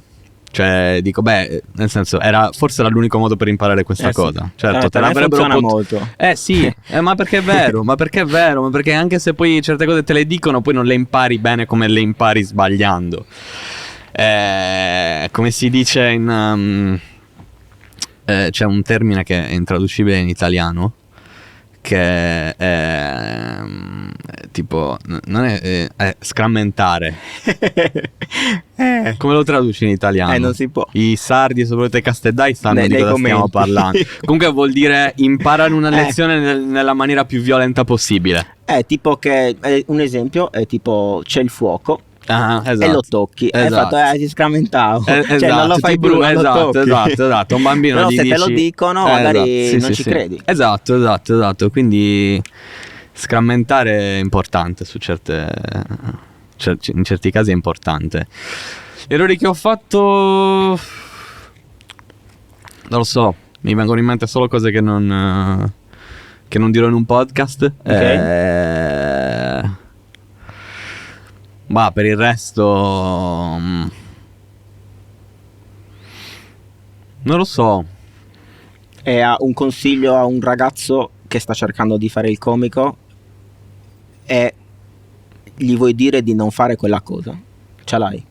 Cioè, dico, beh, nel senso, forse era l'unico modo per imparare questa Sì. cosa. Certo, te Per me l'avrebbero funziona potuto. molto. Sì, ma perché è vero, ma perché anche se poi certe cose te le dicono, poi non le impari bene come le impari sbagliando. Come si dice c'è un termine che è intraducibile in italiano, che è tipo, non è scrammentare. Come lo traduci in italiano? Non si può. I sardi, soprattutto i casteddai, sanno Nei di cosa stiamo commenti. parlando. Comunque vuol dire imparare una lezione nella maniera più violenta possibile. È tipo che un esempio è tipo c'è il fuoco Esatto. e lo tocchi. Hai Esatto. fatto si scrammentavo. Esatto, Cioè non lo fai tipo, più, non lo tocchi. esatto. Un bambino Però gli se te lo dici- dicono magari esatto, non ci credi. Esatto. Quindi scrammentare è importante in certi casi è importante. Errori che ho fatto, non lo so, mi vengono in mente solo cose che non dirò in un podcast. Ma per il resto non lo so. E ha un consiglio a un ragazzo che sta cercando di fare il comico e gli vuoi dire di non fare quella cosa? Ce l'hai?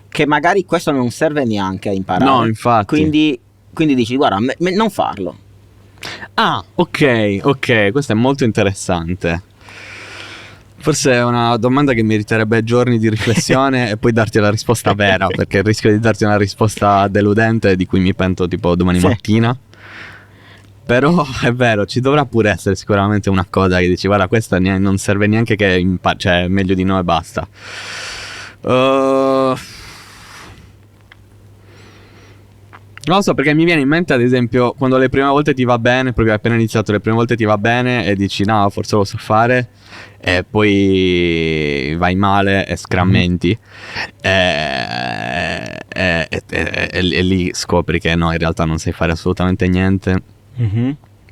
Che magari questo non serve neanche a imparare. No, infatti. Quindi dici, guarda, non farlo. Ok, questo è molto interessante. Forse è una domanda che meriterebbe giorni di riflessione e poi darti la risposta vera, perché il rischio di darti una risposta deludente di cui mi pento tipo domani mattina. Però è vero, ci dovrà pure essere sicuramente una cosa che dici, guarda, questa non serve neanche che cioè è meglio di no e basta. Non lo so, perché mi viene in mente ad esempio quando le prime volte ti va bene, proprio appena iniziato le prime volte ti va bene e dici no, forse lo so fare, e poi vai male e scrammenti e lì scopri che no, in realtà non sai fare assolutamente niente.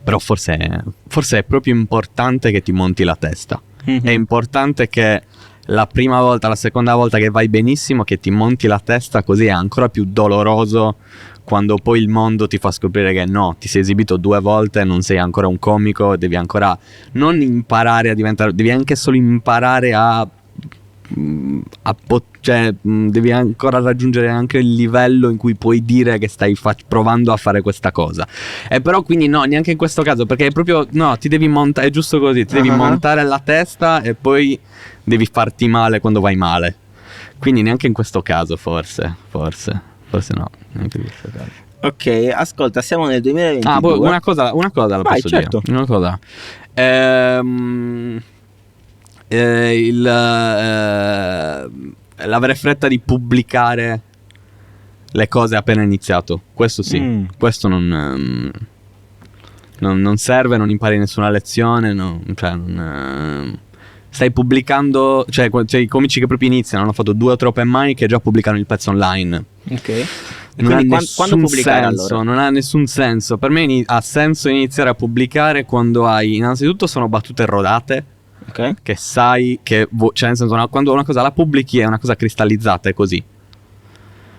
Però forse è proprio importante che ti monti la testa. È importante che la prima volta, la seconda volta che vai benissimo, che ti monti la testa, così è ancora più doloroso quando poi il mondo ti fa scoprire che no, ti sei esibito 2 volte, non sei ancora un comico, devi ancora non imparare a diventare, devi anche solo imparare cioè devi ancora raggiungere anche il livello in cui puoi dire che stai provando a fare questa cosa. E però quindi no, neanche in questo caso, perché è proprio no, ti devi montare, è giusto così, ti devi montare la testa e poi devi farti male quando vai male. Quindi neanche in questo caso forse no, neanche in questo caso. Ok, ascolta, siamo nel 2022. Poi una cosa la Vai, posso certo. dire. Una cosa. L'avere fretta di pubblicare le cose appena iniziato. Questo sì. Questo non serve, non impari nessuna lezione. Stai pubblicando. Cioè i comici che proprio iniziano hanno fatto 2 o 3 open mic che già pubblicano il pezzo online. Ok. Non Quindi ha quando nessun pubblicare senso, allora? non ha nessun senso. Per me ha senso iniziare a pubblicare quando hai, innanzitutto sono battute rodate, Ok. che sai che, cioè nel senso, quando una cosa la pubblichi è una cosa cristallizzata, è così.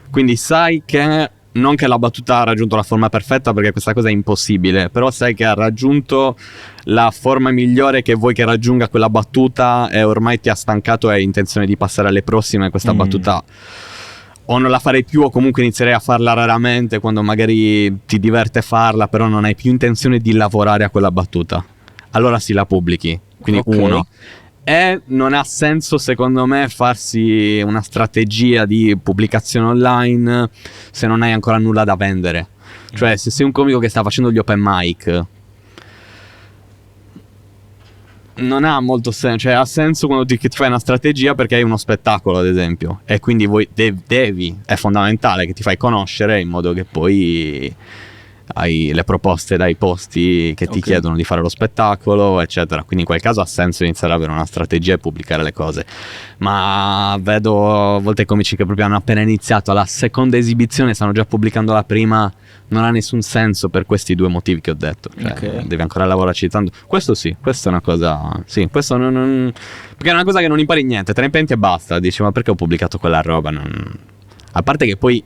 Quindi sai che, non che la battuta ha raggiunto la forma perfetta, perché questa cosa è impossibile, però sai che ha raggiunto la forma migliore che vuoi che raggiunga quella battuta e ormai ti ha stancato e hai intenzione di passare alle prossime. Questa battuta o non la farei più, o comunque inizierei a farla raramente quando magari ti diverte farla, però non hai più intenzione di lavorare a quella battuta. Allora sì, la pubblichi. Quindi Ok. 1. E non ha senso secondo me farsi una strategia di pubblicazione online se non hai ancora nulla da vendere. Cioè se sei un comico che sta facendo gli open mic, non ha molto senso. Cioè ha senso quando ti fai una strategia perché hai uno spettacolo, ad esempio, e quindi è fondamentale che ti fai conoscere in modo che poi hai le proposte dai posti che ti chiedono di fare lo spettacolo, eccetera. Quindi in quel caso ha senso iniziare ad avere una strategia e pubblicare le cose. Ma vedo a volte comici che proprio hanno appena iniziato, alla seconda esibizione stanno già pubblicando la prima. Non ha nessun senso per questi 2 motivi che ho detto. Cioè, devi ancora lavorarci tanto. Questo sì, questa è una cosa. Sì, questo perché è una cosa che non impari niente, te ne penti e basta. Dici, ma perché ho pubblicato quella roba? A parte che poi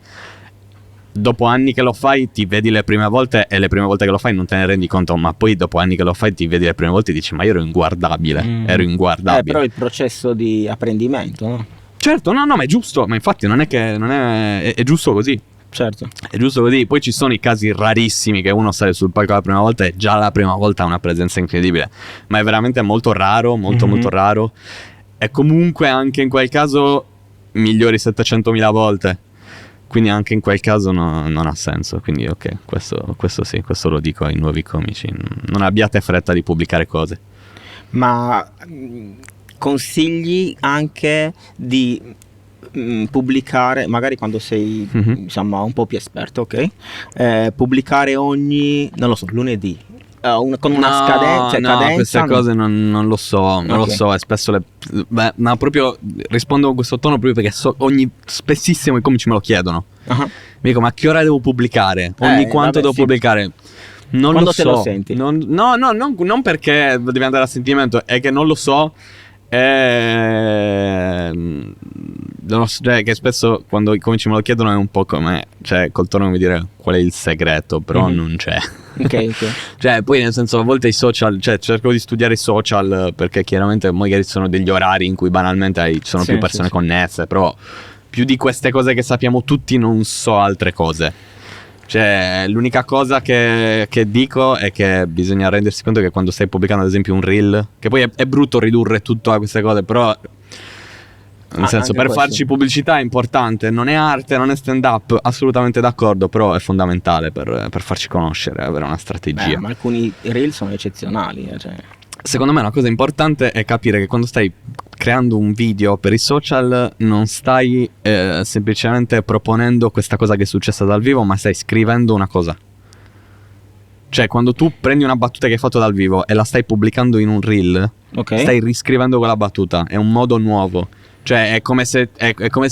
dopo anni che lo fai ti vedi le prime volte e le prime volte che lo fai non te ne rendi conto, ma poi dopo anni che lo fai ti vedi le prime volte e dici ma io ero inguardabile, ero inguardabile. Però il processo di apprendimento, no? Certo, no, ma è giusto, ma infatti non è che non è giusto così. Certo. È giusto così. Poi ci sono i casi rarissimi che uno sale sul palco la prima volta e già la prima volta ha una presenza incredibile, ma è veramente molto raro, molto raro. E comunque anche in quel caso migliori 700.000 volte. Quindi anche in quel caso non ha senso. Quindi ok, questo sì, questo lo dico ai nuovi comici. Non abbiate fretta di pubblicare cose. Ma consigli anche di pubblicare, magari quando sei insomma un po' più esperto, ok? Pubblicare ogni, non lo so, lunedì. Con una scadenza, cadenza, queste cose non lo so, non lo so, e spesso ma proprio rispondo con questo tono proprio perché spessissimo i comici me lo chiedono. Mi dico, ma a che ora devo pubblicare? Ogni quanto devo pubblicare? Non quando lo so. te lo senti? Non perché devi andare a sentimento, è che non lo so. Cioè, che spesso quando i comici me lo chiedono è un po' come, cioè, col tono come dire qual è il segreto, però non c'è. Ok. Cioè, poi nel senso, a volte i social, cioè cerco di studiare i social perché chiaramente magari ci sono degli orari in cui banalmente ci sono più persone connesse, però più di queste cose che sappiamo tutti non so altre cose. Cioè, l'unica cosa che dico è che bisogna rendersi conto che quando stai pubblicando ad esempio un reel, che poi è brutto ridurre tutto a queste cose, però nel senso, per farci pubblicità è importante, non è arte, non è stand up, assolutamente d'accordo, però è fondamentale per farci conoscere, avere una strategia. Ma alcuni reel sono eccezionali, cioè. Secondo me una cosa importante è capire che quando stai creando un video per i social non stai semplicemente proponendo questa cosa che è successa dal vivo, ma stai scrivendo una cosa. Cioè, quando tu prendi una battuta che hai fatto dal vivo e la stai pubblicando in un reel, stai riscrivendo quella battuta, è un modo nuovo. Cioè, è come se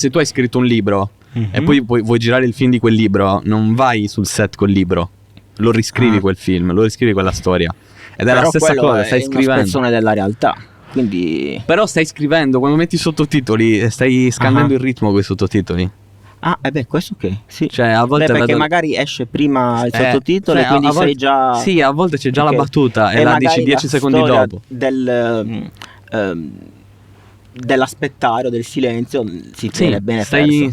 tu hai scritto un libro e poi vuoi girare il film di quel libro, non vai sul set col libro, lo riscrivi quel film, lo riscrivi quella storia. Ed è la stessa cosa, stai scrivendo. È un'espressione della realtà, quindi. Però stai scrivendo, quando metti i sottotitoli, stai scandendo il ritmo con i sottotitoli. Questo ok, sì. Cioè, a volte perché magari esce prima il sottotitolo, quindi a volte, sai già. Sì, a volte c'è già la battuta e la dici 10 secondi dopo. Dell'aspettare o del silenzio si tiene bene stai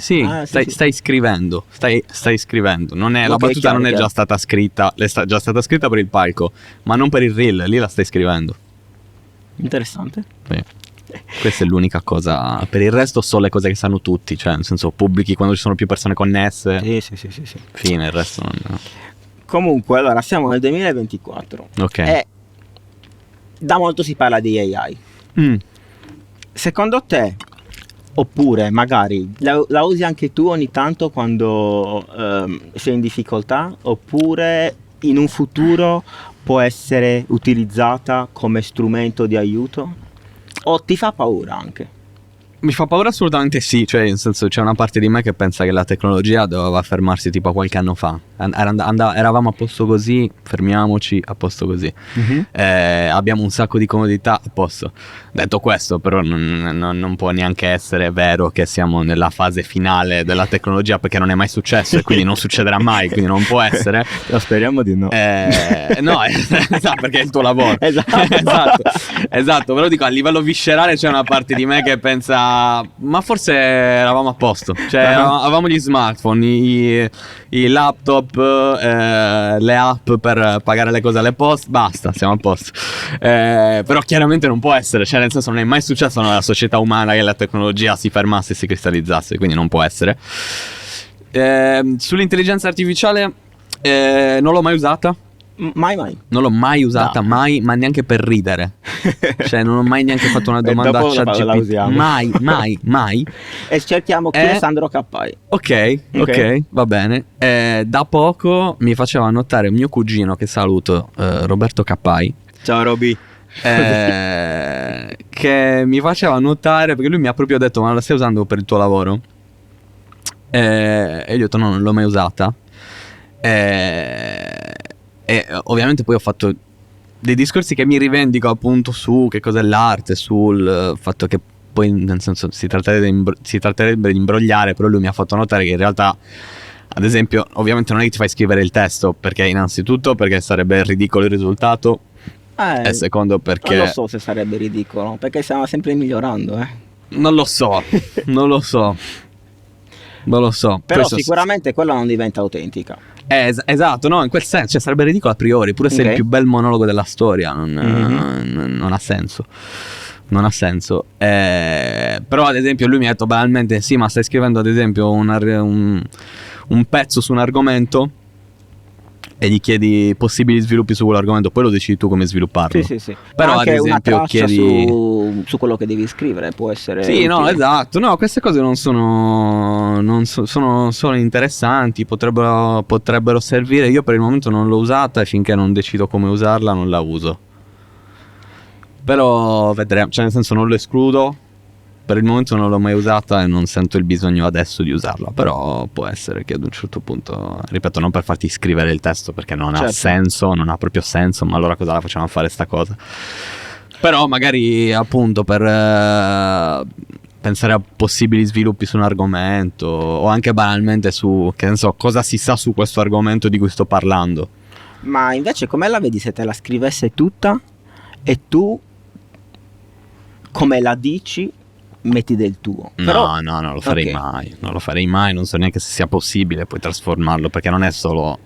scrivendo, stai scrivendo. Non è, la battuta non è già stata scritta, è già stata scritta per il palco, ma non per il reel, lì la stai scrivendo. Interessante. Sì. Questa è l'unica cosa. Per il resto sono le cose che sanno tutti, cioè nel senso pubblichi quando ci sono più persone connesse. Sì. Fine, il resto non. Comunque, allora siamo nel 2024. Ok. E da molto si parla di AI. Secondo te, oppure magari la usi anche tu ogni tanto quando sei in difficoltà, oppure in un futuro può essere utilizzata come strumento di aiuto? O ti fa paura anche? Mi fa paura assolutamente sì, cioè nel senso c'è una parte di me che pensa che la tecnologia doveva fermarsi tipo qualche anno fa. Eravamo a posto così, fermiamoci, a posto così. Abbiamo un sacco di comodità, a posto. Detto questo, però non può neanche essere vero che siamo nella fase finale della tecnologia, perché non è mai successo e quindi non succederà mai, quindi non può essere. Lo speriamo di no. No, esatto, perché è il tuo lavoro. Esatto. Però dico, a livello viscerale c'è una parte di me che pensa ma forse eravamo a posto, cioè avevamo gli smartphone, i laptop, le app per pagare le cose alle poste, basta, siamo a posto. Però chiaramente non può essere, cioè nel senso non è mai successo nella società umana che la tecnologia si fermasse e si cristallizzasse, quindi non può essere. Sull'intelligenza artificiale non l'ho mai usata. Mai. Non l'ho mai usata, mai, ma neanche per ridere. Cioè non ho mai neanche fatto una domanda a ChatGPT. Mai. E cerchiamo chi è Sandro Cappai. Ok, va bene. Da poco mi faceva notare mio cugino, che saluto, Roberto Cappai. Ciao Roby. Che mi faceva notare, perché lui mi ha proprio detto: ma la stai usando per il tuo lavoro? E io ho detto no, non l'ho mai usata. E ovviamente poi ho fatto dei discorsi che mi rivendico appunto su che cos'è l'arte, sul fatto che poi nel senso si tratterebbe di imbrogliare, però lui mi ha fatto notare che in realtà, ad esempio, ovviamente non è che ti fai scrivere il testo, perché innanzitutto perché sarebbe ridicolo il risultato, e secondo perché non lo so se sarebbe ridicolo, perché stiamo sempre migliorando, non lo so. Però Questo sicuramente quella non diventa autentica. esatto, no, in quel senso, cioè sarebbe ridicolo a priori, pure se è Ok. il più bel monologo della storia, Mhm. non ha senso. Non ha senso. Però ad esempio lui mi ha detto banalmente: sì, ma stai scrivendo ad esempio un pezzo su un argomento e gli chiedi possibili sviluppi su quell'argomento, poi lo decidi tu come svilupparlo. Sì. Però Ma anche ad esempio una traccia chiedi su quello che devi scrivere può essere sì, no, utile. esatto. No, queste cose sono interessanti, potrebbero servire. Io per il momento non l'ho usata e finché non decido come usarla non la uso. Però vedremo, cioè nel senso non lo escludo. Per il momento non l'ho mai usata e non sento il bisogno adesso di usarla. Però può essere che ad un certo punto, ripeto, non per farti scrivere il testo perché non ha Certo. senso, non ha proprio senso, ma allora cosa la facciamo fare sta cosa? Però magari appunto per pensare a possibili sviluppi su un argomento o anche banalmente su, che ne so, cosa si sa su questo argomento di cui sto parlando. Ma invece come la vedi se te la scrivesse tutta e tu come la dici metti del tuo? Però, No, non lo farei ok. mai. Non lo farei mai, non so neanche se sia possibile poi trasformarlo, perché non è solo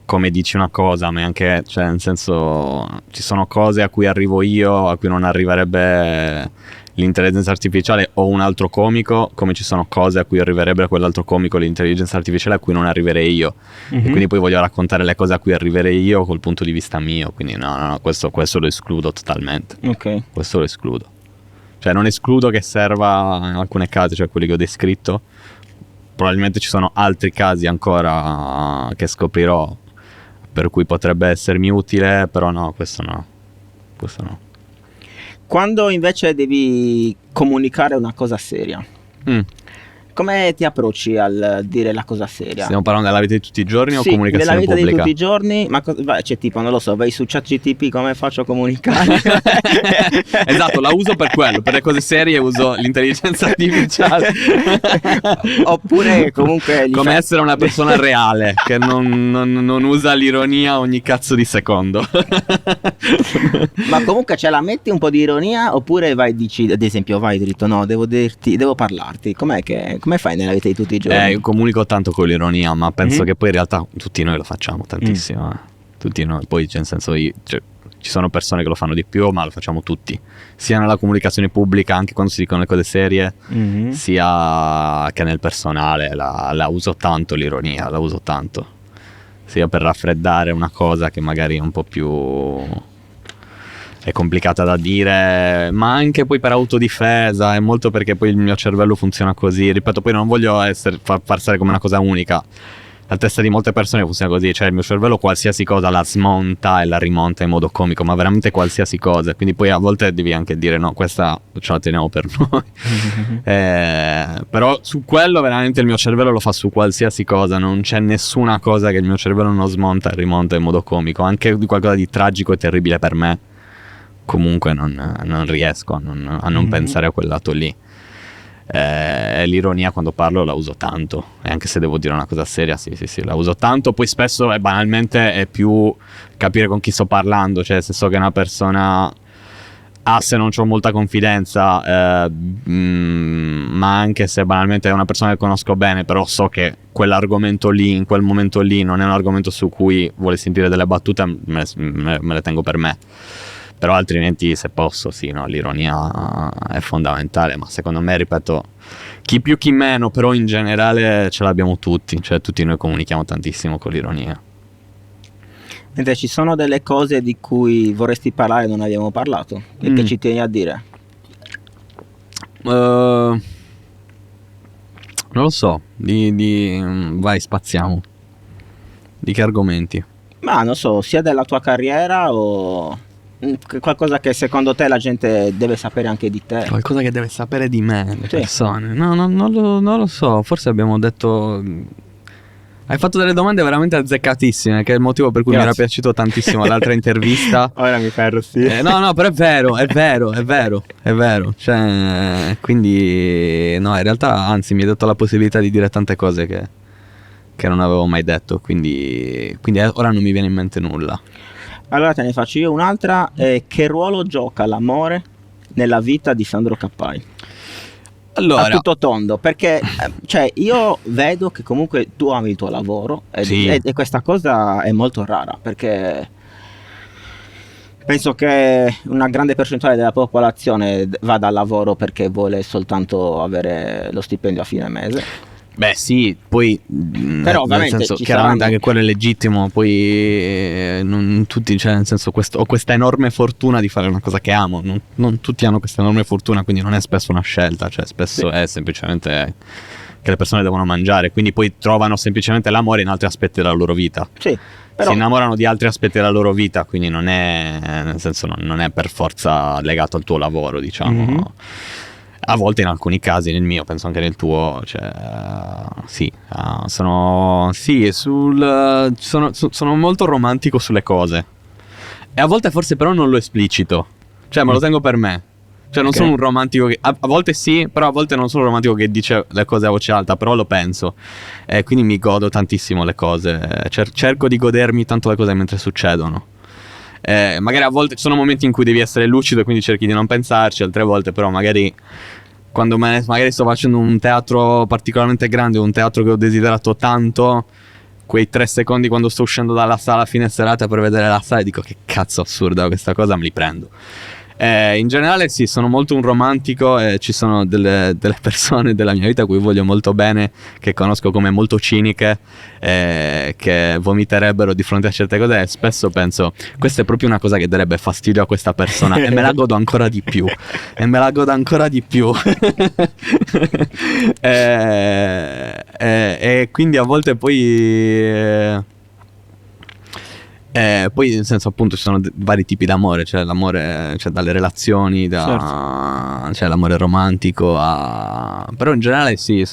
come dici una cosa, ma è anche, cioè nel senso, ci sono cose a cui arrivo io, a cui non arriverebbe l'intelligenza artificiale o un altro comico, come ci sono cose a cui arriverebbe quell'altro comico l'intelligenza artificiale a cui non arriverei io. Mhm. E quindi poi voglio raccontare le cose a cui arriverei io col punto di vista mio, quindi no, questo lo escludo totalmente. Ok. Questo lo escludo. Cioè non escludo che serva in alcune casi, cioè quelli che ho descritto. Probabilmente ci sono altri casi ancora che scoprirò per cui potrebbe essermi utile, però no, questo no. Quando invece devi comunicare una cosa seria, come ti approcci al dire la cosa seria? Stiamo parlando della vita di tutti i giorni o Sì, comunicazione nella vita pubblica? di tutti i giorni, ma cioè tipo, non lo so, vai su ChatGPT, come faccio a comunicare? Esatto, la uso per quello, per le cose serie uso l'intelligenza artificiale. Oppure comunque come essere una persona reale che non usa l'ironia ogni cazzo di secondo. Ma comunque ce la metti un po' di ironia oppure vai dici, ad esempio, vai dritto, no, devo parlarti. Come fai nella vita di tutti i giorni? Io comunico tanto con l'ironia, ma penso Mhm. che poi in realtà tutti noi lo facciamo tantissimo. Tutti noi, poi cioè, nel senso cioè, ci sono persone che lo fanno di più, ma lo facciamo tutti. Sia nella comunicazione pubblica, anche quando si dicono le cose serie, Mhm. sia che nel personale. La uso tanto l'ironia, la uso tanto. Sia per raffreddare una cosa che magari è un po' più è complicata da dire, ma anche poi per autodifesa, è molto perché poi il mio cervello funziona così. Ripeto, poi non voglio far stare come una cosa unica. La testa di molte persone funziona così, cioè il mio cervello qualsiasi cosa la smonta e la rimonta in modo comico, ma veramente qualsiasi cosa. Quindi poi a volte devi anche dire no, questa ce la teniamo per noi. Però su quello veramente il mio cervello lo fa su qualsiasi cosa, non c'è nessuna cosa che il mio cervello non smonta e rimonta in modo comico, anche di qualcosa di tragico e terribile per me. Comunque non riesco a non pensare a quel lato lì. L'ironia quando parlo la uso tanto, e anche se devo dire una cosa seria sì la uso tanto. Poi spesso banalmente è più capire con chi sto parlando, cioè se so che una persona se non c'ho molta confidenza, ma anche se banalmente è una persona che conosco bene, però so che quell'argomento lì in quel momento lì non è un argomento su cui vuole sentire delle battute, me le tengo per me. Però altrimenti se posso sì, no, l'ironia è fondamentale, ma secondo me, ripeto, chi più chi meno, però in generale ce l'abbiamo tutti, cioè tutti noi comunichiamo tantissimo con l'ironia. Mentre ci sono delle cose di cui vorresti parlare e non abbiamo parlato e che ci tieni a dire? Non lo so, vai, spaziamo. Di che argomenti? Ma non so, sia della tua carriera o qualcosa che secondo te la gente deve sapere anche di te. Qualcosa che deve sapere di me, le Sì. persone. No, non lo so, forse abbiamo detto Hai fatto delle domande veramente azzeccatissime, che è il motivo per cui mi era Grazie. piaciuto tantissimo l'altra intervista. Ora mi fai arrostire. No, però è vero. Cioè, quindi, no, in realtà, anzi, mi hai dato la possibilità di dire tante cose che non avevo mai detto, quindi ora non mi viene in mente nulla. Allora te ne faccio io un'altra. Che ruolo gioca l'amore nella vita di Sandro Cappai? Allora, A tutto tondo, perché cioè io vedo che comunque tu ami il tuo lavoro Sì. e questa cosa è molto rara, perché penso che una grande percentuale della popolazione vada al lavoro perché vuole soltanto avere lo stipendio a fine mese. beh, sì, poi Però nel ovviamente senso, ci chiaramente saranno- anche quello è legittimo, poi non tutti, cioè nel senso, ho questa enorme fortuna di fare una cosa che amo, non tutti hanno questa enorme fortuna, quindi non è spesso una scelta, cioè spesso Sì. è semplicemente che le persone devono mangiare, quindi poi trovano semplicemente l'amore in altri aspetti della loro vita. Sì, però Si innamorano di altri aspetti della loro vita, quindi non è, nel senso, non è per forza legato al tuo lavoro, diciamo. Mhm. A volte, in alcuni casi, nel mio, penso anche nel tuo, cioè, sì, sono molto romantico sulle cose. E a volte forse però non lo esplicito, cioè me lo tengo per me. Cioè non Ok. sono un romantico che, a volte sì, però a volte non sono un romantico che dice le cose a voce alta, però lo penso. E quindi mi godo tantissimo le cose, cerco di godermi tanto le cose mentre succedono. Magari a volte ci sono momenti in cui devi essere lucido e quindi cerchi di non pensarci, altre volte però magari quando magari sto facendo un teatro particolarmente grande, un teatro che ho desiderato tanto, quei 3 secondi quando sto uscendo dalla sala a fine serata per vedere la sala, dico che cazzo assurda questa cosa, me li prendo. In generale sì, sono molto un romantico e ci sono delle persone della mia vita a cui voglio molto bene, che conosco come molto ciniche, che vomiterebbero di fronte a certe cose, e spesso penso questa è proprio una cosa che darebbe fastidio a questa persona e me la godo ancora di più e quindi a volte poi nel senso, appunto, ci sono vari tipi d'amore, cioè l'amore, cioè dalle relazioni, cioè l'amore romantico però in generale sì,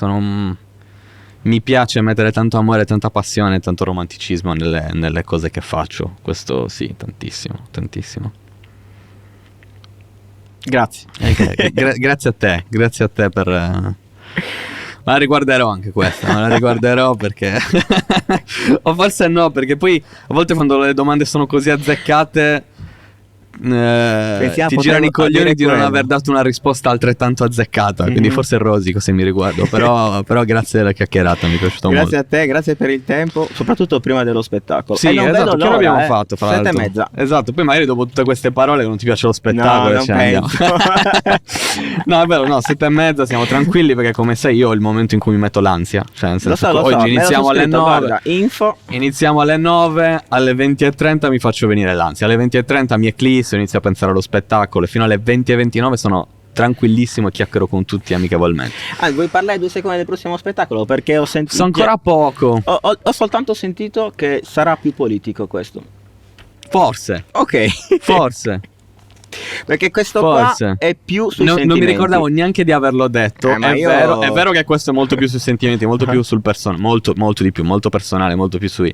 mi piace mettere tanto amore, tanta passione, tanto romanticismo nelle cose che faccio, questo sì, tantissimo. grazie. Grazie a te per me la riguarderò anche questa, me la riguarderò perché o forse no, perché poi a volte quando le domande sono così azzeccate ti girano i coglioni di non aver dato una risposta altrettanto azzeccata, quindi forse rosico se mi riguardo, però grazie della chiacchierata, mi è piaciuto Grazie molto. a te, grazie per il tempo, soprattro prima dello spettacolo. Sì, E non esatto, vedo che l'ora, l'abbiamo fatto fra 7:30. l'altro. Esatto, poi magari dopo tutte queste parole che non ti piace lo spettacolo, No, non ce ne andiamo. penso. No, è vero, no, 7:30 siamo tranquilli perché come sai io ho il momento in cui mi metto l'ansia, cioè nel Lo senso so, oggi me lo iniziamo sono alle scritto, 9. guarda, info. Iniziamo alle 9, alle 20:30 mi faccio venire l'ansia, alle 20:30 mi eclisso, inizio a pensare allo spettacolo e fino alle 20:29 sono tranquillissimo e chiacchiero con tutti amichevolmente. Vuoi parlare 2 secondi del prossimo spettacolo? Perché ho sentito... So ancora poco, Ho soltanto sentito che sarà più politico questo. forse, Ok. Perché questo Forse. qua è più sui non mi sentimenti. ricordavo neanche di averlo detto. Ma È io- vero che questo è molto più sui sentimenti, molto più sul molto di più, molto personale, molto più sui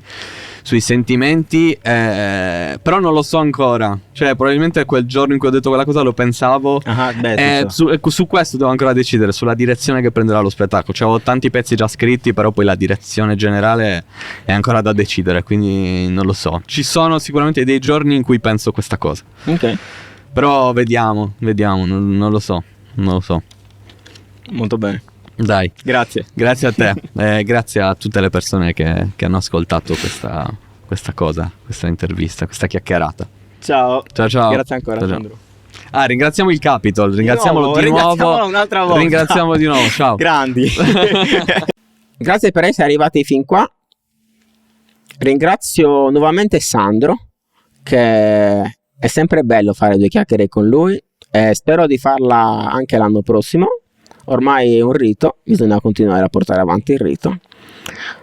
sentimenti. Però non lo so ancora. Cioè, probabilmente quel giorno in cui ho detto quella cosa lo pensavo. Ah, beh, sì, sì. Su questo devo ancora decidere, sulla direzione che prenderà lo spettacolo. Cioè, ho tanti pezzi già scritti, però poi la direzione generale è ancora da decidere, quindi non lo so. Ci sono sicuramente dei giorni in cui penso questa cosa. Ok, Però vediamo, non lo so. molto bene. Dai, Grazie. grazie a te, grazie a tutte le persone che hanno ascoltato questa cosa, questa intervista, questa chiacchierata. Ciao. Ciao. Grazie ancora, Ciao. Sandro. Ringraziamo il Capitol, ringraziamolo di nuovo. Ringraziamolo un'altra volta. Ringraziamolo di nuovo, ciao. Grandi. Grazie per essere arrivati fin qua. Ringrazio nuovamente Sandro, che è sempre bello fare 2 chiacchiere con lui e spero di farla anche l'anno prossimo. Ormai è un rito, bisogna continuare a portare avanti il rito.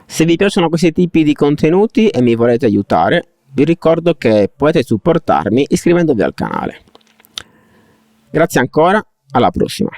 Se vi piacciono questi tipi di contenuti e mi volete aiutare, vi ricordo che potete supportarmi iscrivendovi al canale. Grazie ancora, alla prossima.